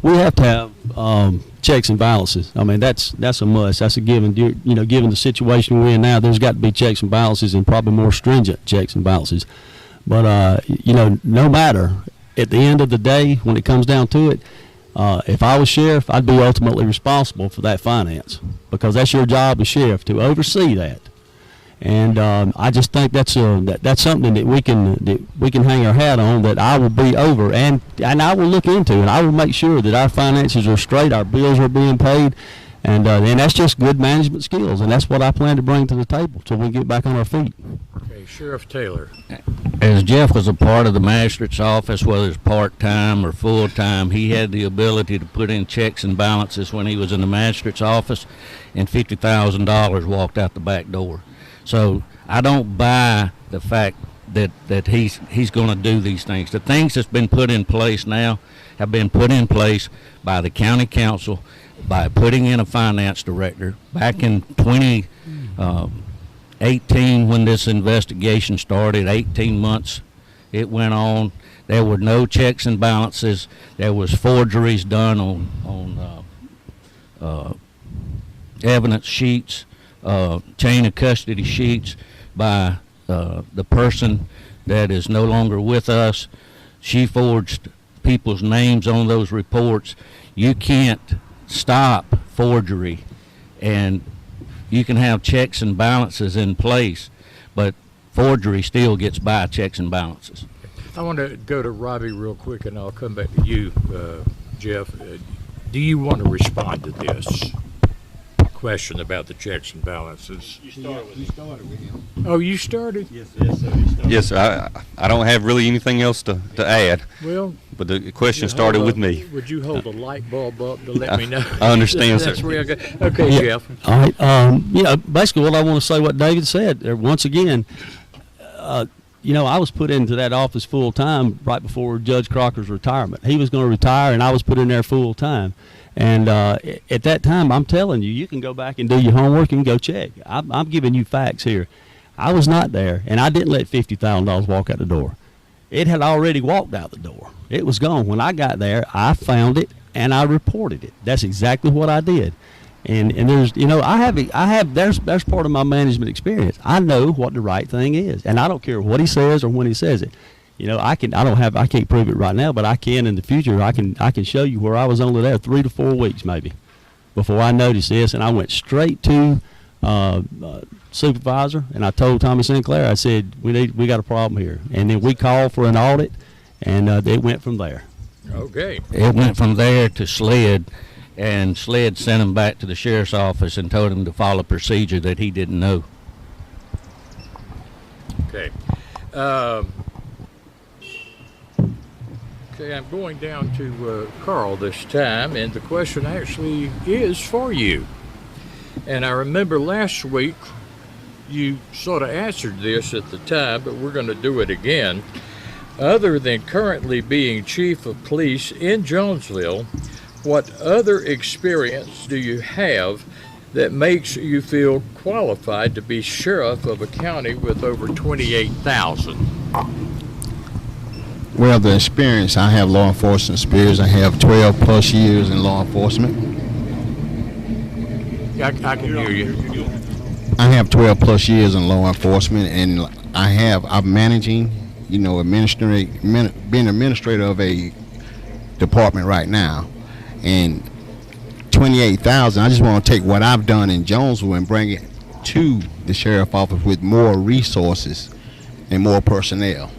We have to have checks and balances. I mean, that's a must. That's a given. Given the situation we're in now, there's got to be checks and balances, and probably more stringent checks and balances. But no matter, at the end of the day, when it comes down to it, if I was sheriff, I'd be ultimately responsible for that finance, because that's your job as sheriff, to oversee that. And I just think that's something that we can hang our hat on, that I will be over, and I will look into, and I will make sure that our finances are straight, our bills are being paid, and that's just good management skills, and that's what I plan to bring to the table till we get back on our feet. Okay, Sheriff Taylor. As Jeff was a part of the magistrate's office, whether it's part-time or full-time, he had the ability to put in checks and balances when he was in the magistrate's office, and $50,000 walked out the back door. So I don't buy the fact that he's going to do these things. The things that's been put in place now have been put in place by the county council by putting in a finance director. Back in 2018 when this investigation started, 18 months it went on. There were no checks and balances. There was forgeries done on evidence sheets. Chain of custody sheets by the person that is no longer with us. She forged people's names on those reports. You can't stop forgery, and you can have checks and balances in place, but forgery still gets by checks and balances. I want to go to Robbie real quick, and I'll come back to you, Jeff. Do you want to respond to this question about the checks and balances. You started with him. Oh, you started? Yes, sir. You started. Yes, sir. I don't have really anything else to add. Well, but the question started with me. Would you hold the light bulb up to let me know? I understand, That's sir. real good. Okay, Yeah. Jeff. All right. Basically, what I want to say, what David said, once again, I was put into that office full time right before Judge Crocker's retirement. He was going to retire, and I was put in there full time. And at that time, I'm telling you, you can go back and do your homework and go check. I'm giving you facts here. I was not there, and I didn't let $50,000 walk out the door. It had already walked out the door. It was gone. When I got there, I found it and I reported it. That's exactly what I did. And there's, there's part of my management experience. I know what the right thing is, and I don't care what he says or when he says it. I can't prove it right now, but I can in the future. I can show you where I was only there 3 to 4 weeks maybe before I noticed this, and I went straight to supervisor, and I told Tommy Sinclair, I said, we got a problem here, and then we called for an audit, and it went from there. Okay. It went from there to SLED, and SLED sent him back to the sheriff's office and told him to follow a procedure that he didn't know. Okay. Okay, I'm going down to Carl this time, and the question actually is for you. And I remember last week you sort of answered this at the time, but we're going to do it again. Other than currently being chief of police in Jonesville, what other experience do you have that makes you feel qualified to be sheriff of a county with over 28,000? Well, the experience, I have law enforcement experience. I have 12 plus years in law enforcement. I can hear you. I have 12 plus years in law enforcement, and I'm managing, being administrator of a department right now. And 28,000, I just want to take what I've done in Jonesville and bring it to the sheriff office with more resources and more personnel.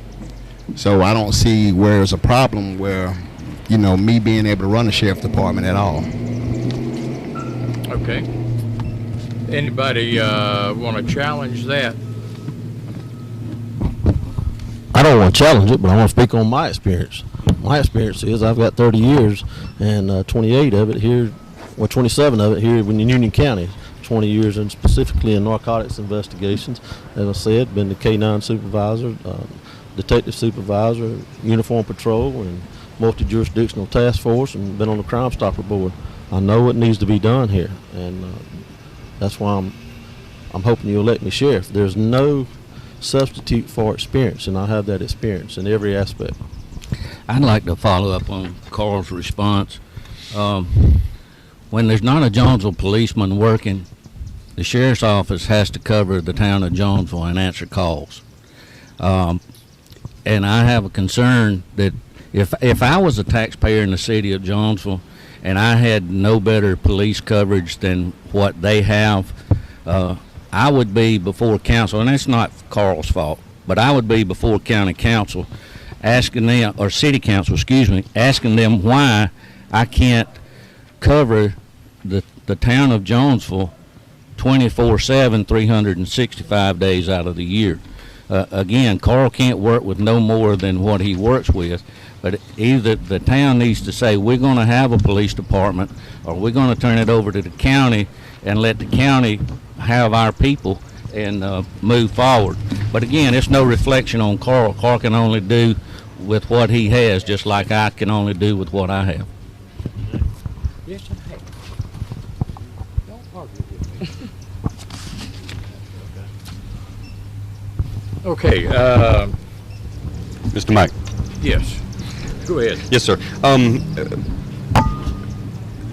So I don't see where there's a problem where, me being able to run the sheriff department at all. Okay. Anybody want to challenge that? I don't want to challenge it, but I want to speak on my experience. My experience is I've got 30 years, and 28 of it here, 27 of it here in Union County. 20 years and specifically in narcotics investigations. As I said, been the K-9 supervisor, detective supervisor, uniform patrol, and multi-jurisdictional task force, and been on the Crime Stopper board. I know what needs to be done here, and that's why I'm hoping you'll let me sheriff. There's no substitute for experience, and I have that experience in every aspect. I'd like to follow up on Carl's response. When there's not a Jonesville policeman working, the sheriff's office has to cover the town of Jonesville and answer calls. And I have a concern that if I was a taxpayer in the city of Jonesville and I had no better police coverage than what they have, I would be before council, and that's not Carl's fault, but I would be before county council asking them, or city council, asking them why I can't cover the town of Jonesville 24/7, 365 days out of the year. Again, Carl can't work with no more than what he works with, but either the town needs to say we're going to have a police department, or we're going to turn it over to the county and let the county have our people and move forward. But again, it's no reflection on Carl. Carl can only do with what he has, just like I can only do with what I have. Yes, I have. Don't argue with me. Okay. Mr. Mike. Yes. Go ahead. Yes, sir.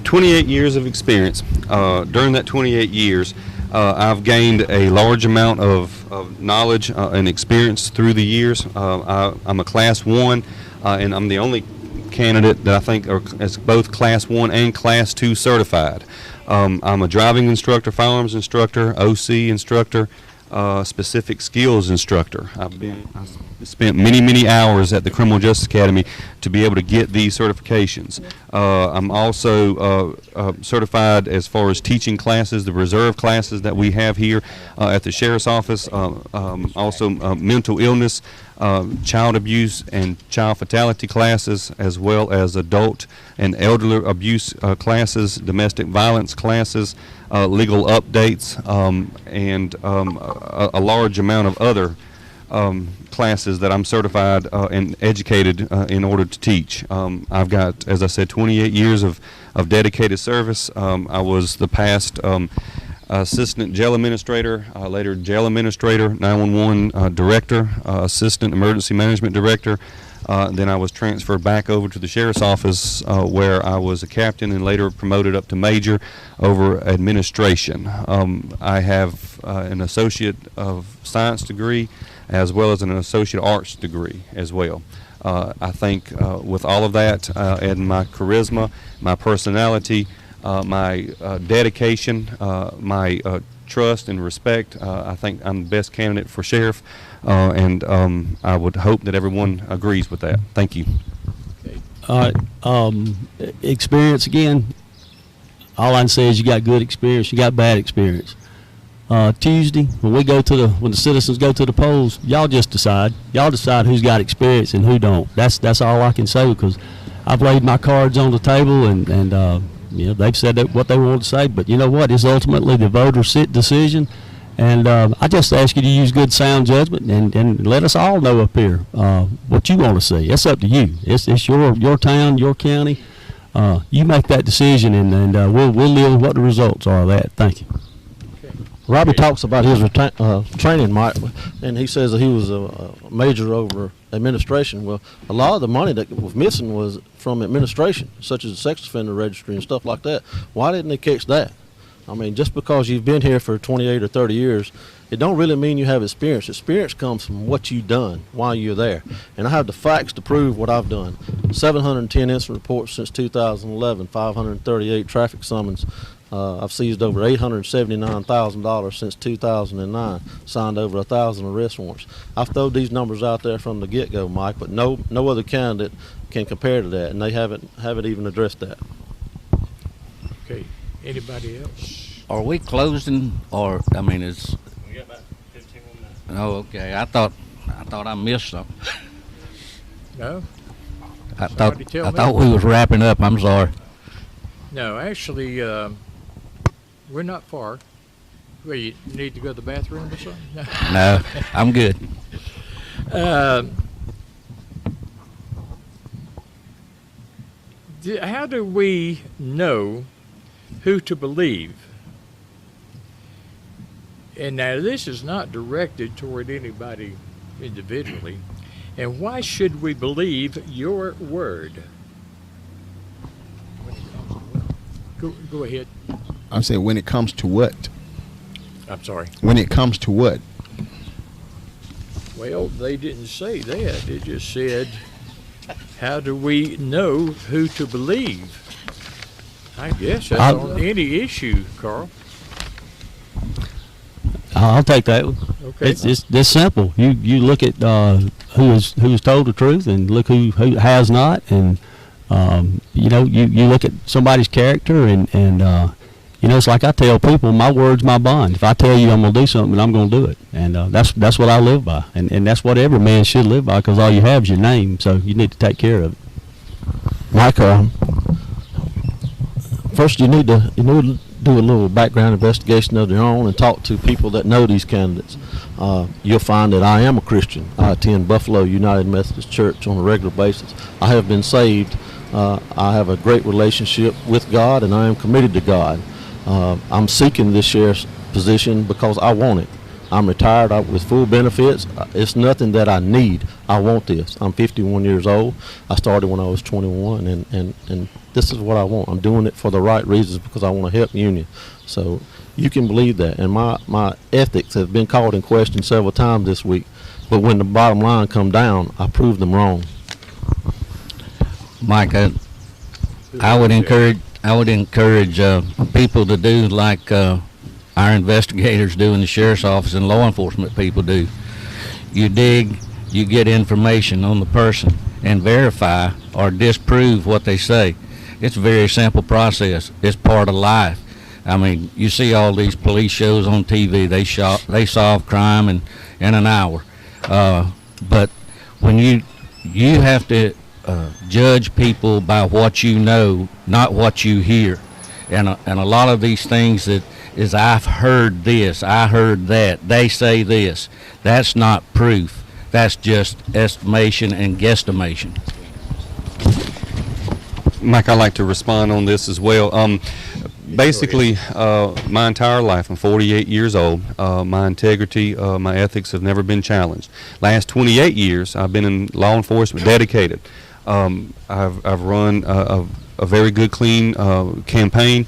28 years of experience. During that 28 years, I've gained a large amount of knowledge and experience through the years. I'm a Class 1, and I'm the only candidate that I think is both Class 1 and Class 2 certified. I'm a driving instructor, firearms instructor, OC instructor, specific skills instructor. I spent many hours at the Criminal Justice Academy to be able to get these certifications. I'm also certified as far as teaching classes, the reserve classes that we have here at the Sheriff's Office, also mental illness, child abuse and child fatality classes, as well as adult and elderly abuse classes, domestic violence classes, legal updates, and a large amount of other classes that I'm certified and educated in order to teach. I've got, as I said, 28 years of dedicated service. I was the past assistant jail administrator, later jail administrator, 911 director, assistant emergency management director. Then I was transferred back over to the Sheriff's Office where I was a captain and later promoted up to major over administration. I have an Associate of Science degree as well as an Associate Arts degree as well. I think with all of that and my charisma, my personality, my dedication, my trust and respect, I think I'm the best candidate for sheriff, and I would hope that everyone agrees with that. Thank you. Experience again. All I can say is you got good experience, you got bad experience. Tuesday, when the citizens go to the polls, y'all just decide. Y'all decide who's got experience and who don't. That's all I can say, because I've laid my cards on the table and they've said what they want to say. But you know what? It's ultimately the voter's decision. And I just ask you to use good sound judgment and let us all know up here what you want to see. It's up to you. It's your town, your county. You make that decision, and we'll live with what the results are of that. Thank you. Robbie talks about his training, Mike, and he says that he was a major over administration. Well, a lot of the money that was missing was from administration, such as the sex offender registry and stuff like that. Why didn't they catch that? I mean, just because you've been here for 28 or 30 years, it don't really mean you have experience. Experience comes from what you've done while you're there. And I have the facts to prove what I've done. 710 incident reports since 2011, 538 traffic summons. I've seized over $879,000 since 2009, signed over 1,000 arrest warrants. I've thrown these numbers out there from the get-go, Mike, but no other candidate can compare to that, and they haven't even addressed that. Okay. Anybody else? Are we closing, or it's? We got about 15 more minutes. Oh, okay. I thought I missed something. No. I thought we was wrapping up. I'm sorry. No, actually, we're not far. Well, you need to go to the bathroom or something? No, I'm good. How do we know who to believe? And now this is not directed toward anybody individually. And why should we believe your word? Go ahead. I said, when it comes to what? I'm sorry. When it comes to what? Well, they didn't say that. They just said, how do we know who to believe? I guess that's on any issue, Carl. I'll take that one. Okay. It's simple. You look at who's told the truth and look who has not, and you look at somebody's character and it's like I tell people, my word's my bond. If I tell you I'm gonna do something, I'm gonna do it, and that's what I live by, and that's what every man should live by, because all you have is your name, so you need to take care of it. Mike, first you need to do a little background investigation of your own and talk to people that know these candidates. You'll find that I am a Christian. I attend Buffalo United Methodist Church on a regular basis. I have been saved. I have a great relationship with God, and I am committed to God. I'm seeking this sheriff's position because I want it. I'm retired with full benefits. It's nothing that I need. I want this. I'm 51 years old. I started when I was 21, and this is what I want. I'm doing it for the right reasons because I want to help Union. So you can believe that. And my ethics have been called in question several times this week. But when the bottom line come down, I prove them wrong. Mike, I would encourage people to do like our investigators do in the sheriff's office and law enforcement people do. You dig, you get information on the person and verify or disprove what they say. It's a very simple process. It's part of life. I mean, you see all these police shows on TV. They solve crime in an hour. But when you have to judge people by what you know, not what you hear. And a lot of these things that is, I've heard this, I heard that, they say this. That's not proof. That's just estimation and guesstimation. Mike, I'd like to respond on this as well. Basically, my entire life, I'm 48 years old. My integrity, my ethics have never been challenged. Last 28 years, I've been in law enforcement, dedicated. I've run a very good, clean campaign.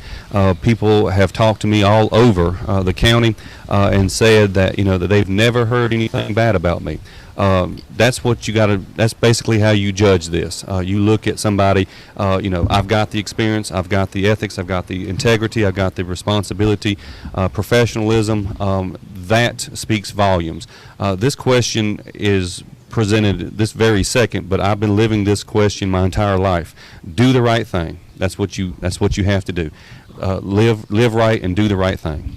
People have talked to me all over the county and said that that they've never heard anything bad about me. That's what you got to. That's basically how you judge this. You look at somebody. I've got the experience. I've got the ethics. I've got the integrity. I've got the responsibility, professionalism. That speaks volumes. This question is presented this very second, but I've been living this question my entire life. Do the right thing. That's what you have to do. Live right and do the right thing.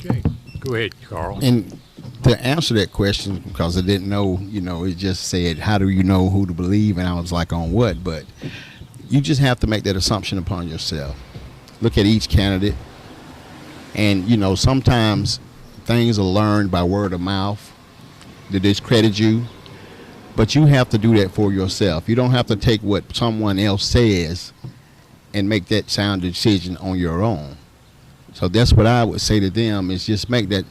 Okay, go ahead, Carl. And to answer that question, because I didn't know, it just said, how do you know who to believe? And I was like, on what? But you just have to make that assumption upon yourself. Look at each candidate. And, sometimes things are learned by word of mouth to discredit you. But you have to do that for yourself. You don't have to take what someone else says and make that sound decision on your own. So that's what I would say to them, is just make that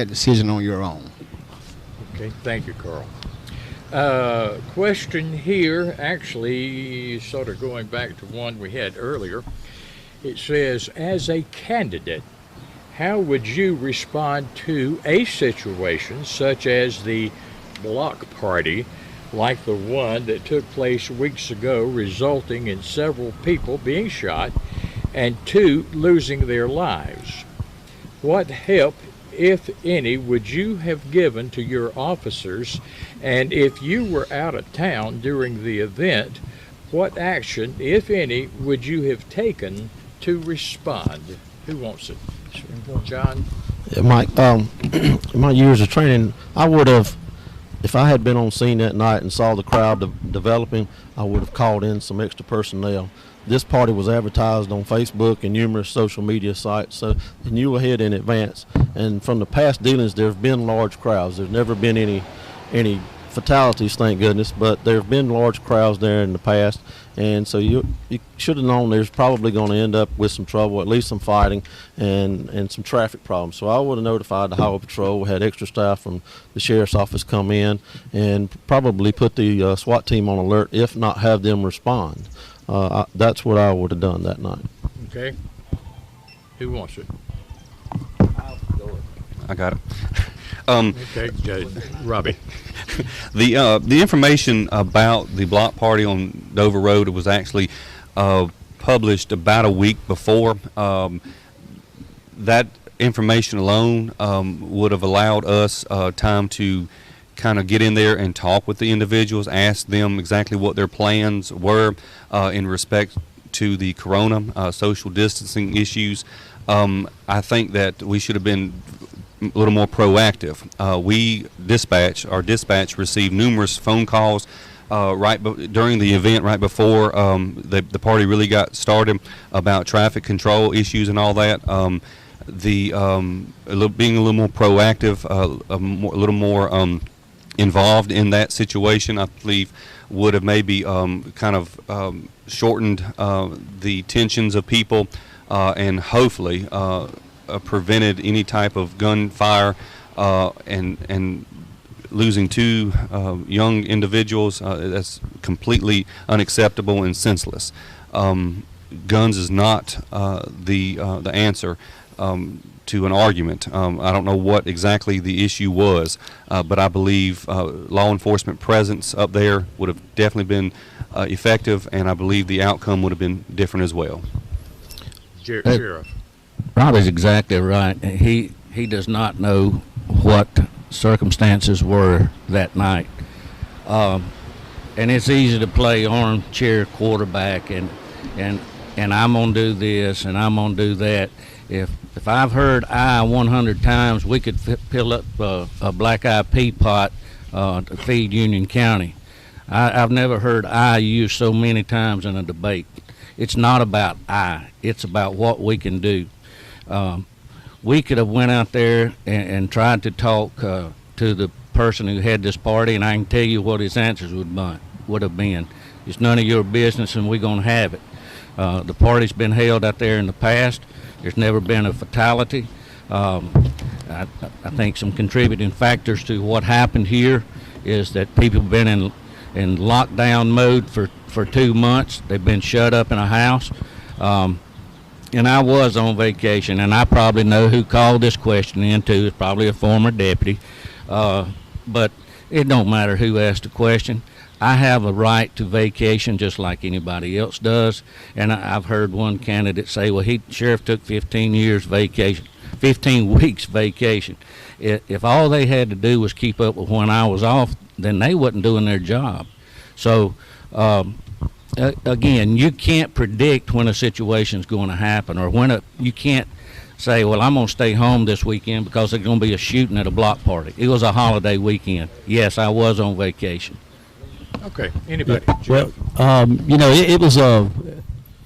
decision on your own. Okay, thank you, Carl. Question here, actually sort of going back to one we had earlier. It says, as a candidate, how would you respond to a situation such as the block party, like the one that took place weeks ago, resulting in several people being shot and 2 losing their lives? What help, if any, would you have given to your officers? And if you were out of town during the event, what action, if any, would you have taken to respond? Who wants it? John? Yeah, Mike, in my years of training, I would have, if I had been on scene that night and saw the crowd developing, I would have called in some extra personnel. This party was advertised on Facebook and numerous social media sites, so they knew ahead in advance. And from the past dealings, there have been large crowds. There's never been any fatalities, thank goodness, but there have been large crowds there in the past. And so you should have known there's probably going to end up with some trouble, at least some fighting and some traffic problems. So I would have notified the Highway Patrol, had extra staff from the Sheriff's Office come in, and probably put the SWAT team on alert, if not have them respond. That's what I would have done that night. Okay. Who wants it? I got it. Okay, Robbie. The information about the block party on Dover Road was actually published about a week before. That information alone would have allowed us time to kind of get in there and talk with the individuals, ask them exactly what their plans were in respect to the corona, social distancing issues. I think that we should have been a little more proactive. Our dispatch received numerous phone calls during the event, right before the party really got started, about traffic control issues and all that. Being a little more proactive, a little more involved in that situation, I believe, would have maybe kind of shortened the tensions of people and hopefully prevented any type of gunfire and losing 2 young individuals. That's completely unacceptable and senseless. Guns is not the answer to an argument. I don't know what exactly the issue was, but I believe law enforcement presence up there would have definitely been effective, and I believe the outcome would have been different as well. Sheriff. Robbie's exactly right. He does not know what circumstances were that night. And it's easy to play armchair quarterback and I'm gonna do this and I'm gonna do that. If I've heard I 100 times, we could fill up a black-eyed pea pot to feed Union County. I've never heard I used so many times in a debate. It's not about I. It's about what we can do. We could have went out there and tried to talk to the person who had this party, and I can tell you what his answers would have been. It's none of your business, and we're going to have it. The party's been held out there in the past. There's never been a fatality. I think some contributing factors to what happened here is that people have been in lockdown mode for 2 months. They've been shut up in a house. And I was on vacation, and I probably know who called this question in too. It's probably a former deputy. But it don't matter who asked the question. I have a right to vacation just like anybody else does. And I've heard one candidate say, well, sheriff took 15 weeks vacation. If all they had to do was keep up with when I was off, then they wasn't doing their job. So, again, you can't predict when a situation's going to happen, or you can't say, well, I'm going to stay home this weekend because there's going to be a shooting at a block party. It was a holiday weekend. Yes, I was on vacation. Okay. Anybody? Well,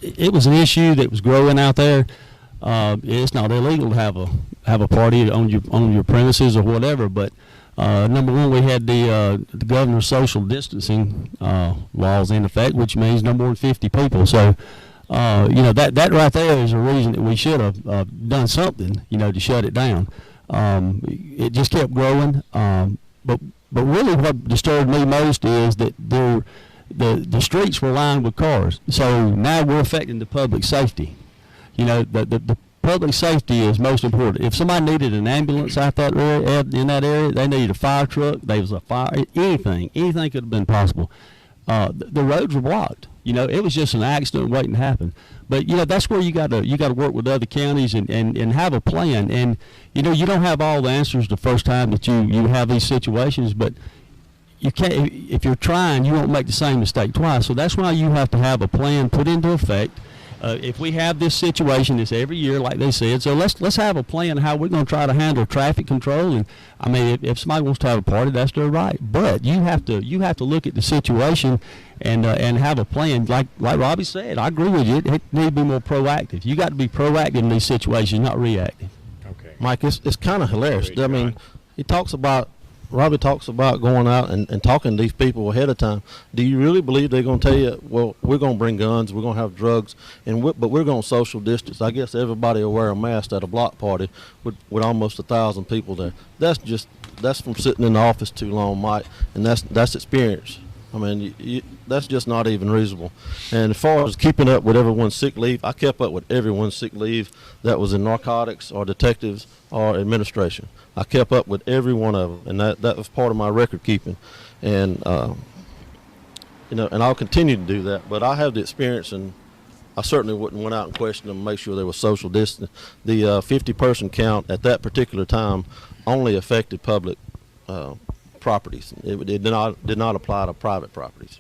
it was an issue that was growing out there. It's not illegal to have a party on your premises or whatever, but number one, we had the governor's social distancing laws in effect, which means no more than 50 people. So, that right there is a reason that we should have done something, to shut it down. It just kept growing. But really what disturbed me most is that the streets were lined with cars. So now we're affecting the public safety. The public safety is most important. If somebody needed an ambulance in that area, they needed a fire truck, there was a fire, anything could have been possible. The roads were blocked. It was just an accident waiting to happen. But that's where you got to work with other counties and have a plan. And you don't have all the answers the first time that you have these situations, but you can't. If you're trying, you won't make the same mistake twice. So that's why you have to have a plan put into effect. If we have this situation, it's every year, like they said. So let's have a plan how we're going to try to handle traffic control. And I mean, if somebody wants to have a party, that's their right. But you have to look at the situation and have a plan. Like Robbie said, I agree with you. It needs to be more proactive. You got to be proactive in these situations, not reactive. Okay, Mike, it's kind of hilarious. I mean, Robbie talks about going out and talking to these people ahead of time. Do you really believe they're going to tell you, well, we're going to bring guns, we're going to have drugs, but we're going to social distance? I guess everybody will wear a mask at a block party with almost 1,000 people there. That's from sitting in the office too long, Mike, and that's experience. I mean, that's just not even reasonable. And as far as keeping up with everyone's sick leave, I kept up with everyone's sick leave that was in narcotics or detectives or administration. I kept up with every one of them, and that was part of my record keeping. And and I'll continue to do that. But I have the experience, and I certainly wouldn't went out and question them and make sure there was social distance. The 50-person count at that particular time only affected public properties. It did not apply to private properties.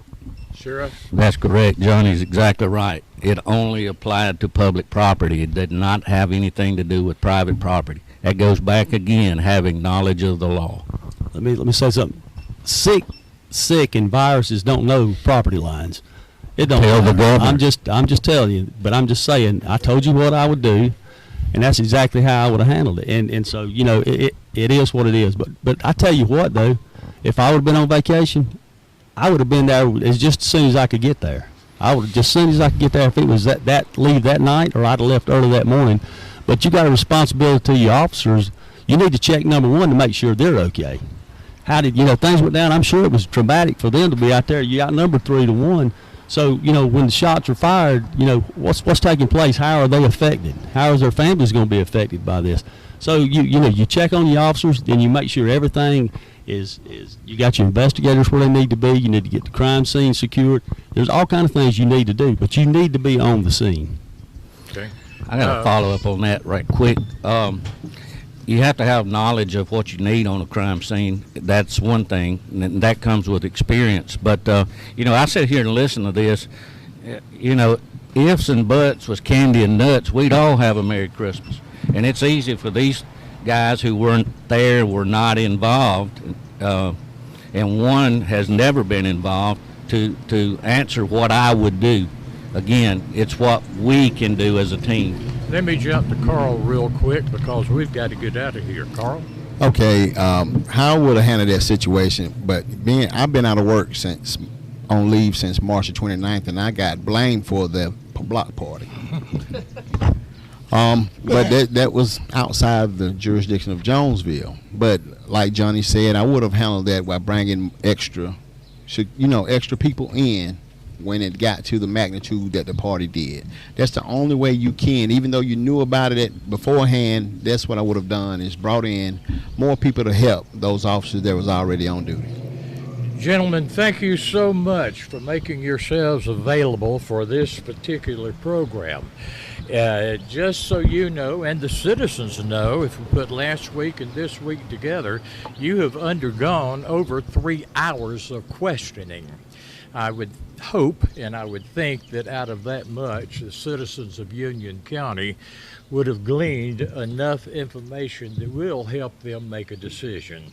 Sheriff? That's correct. Johnny's exactly right. It only applied to public property. It did not have anything to do with private property. That goes back again, having knowledge of the law. Let me say something. Sick and viruses don't know property lines. It don't. Tell the governor. I'm just telling you, but I'm just saying. I told you what I would do, and that's exactly how I would have handled it. And so it is what it is. But I tell you what though, if I would have been on vacation, I would have been there just as soon as I could get there. I would just as soon as I could get there. If it was that leave that night, or I'd have left early that morning. But you got a responsibility to your officers. You need to check number one to make sure they're okay. How did things went down? I'm sure it was traumatic for them to be out there. You outnumbered 3-1. So when the shots are fired, what's taking place? How are they affected? How is their families going to be affected by this? So you check on your officers, then you make sure everything is you got your investigators where they need to be. You need to get the crime scene secured. There's all kind of things you need to do, but you need to be on the scene. Okay. I got to follow up on that right quick. You have to have knowledge of what you need on a crime scene. That's one thing, and that comes with experience. But, I sit here and listen to this. Ifs and buts was candy and nuts, we'd all have a Merry Christmas. And it's easy for these guys who weren't there, were not involved, and one has never been involved, to answer what I would do. Again, it's what we can do as a team. Let me jump to Carl real quick because we've got to get out of here. Carl? Okay, how would I handle that situation? But I've been out of work on leave since March the 29th, and I got blamed for the block party. But that was outside the jurisdiction of Jonesville. But like Johnny said, I would have handled that by bringing extra people in when it got to the magnitude that the party did. That's the only way you can, even though you knew about it beforehand. That's what I would have done, is brought in more people to help those officers that was already on duty. Gentlemen, thank you so much for making yourselves available for this particular program. Just so you know, and the citizens know, if we put last week and this week together, you have undergone over 3 hours of questioning. I would hope and I would think that out of that much, the citizens of Union County would have gleaned enough information that will help them make a decision.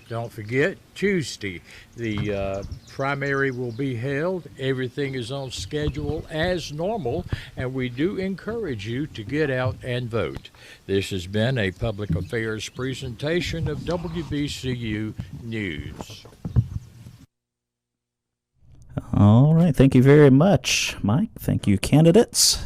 Don't forget, Tuesday, the primary will be held. Everything is on schedule as normal, and we do encourage you to get out and vote. This has been a public affairs presentation of WBCU News. All right. Thank you very much, Mike. Thank you, candidates.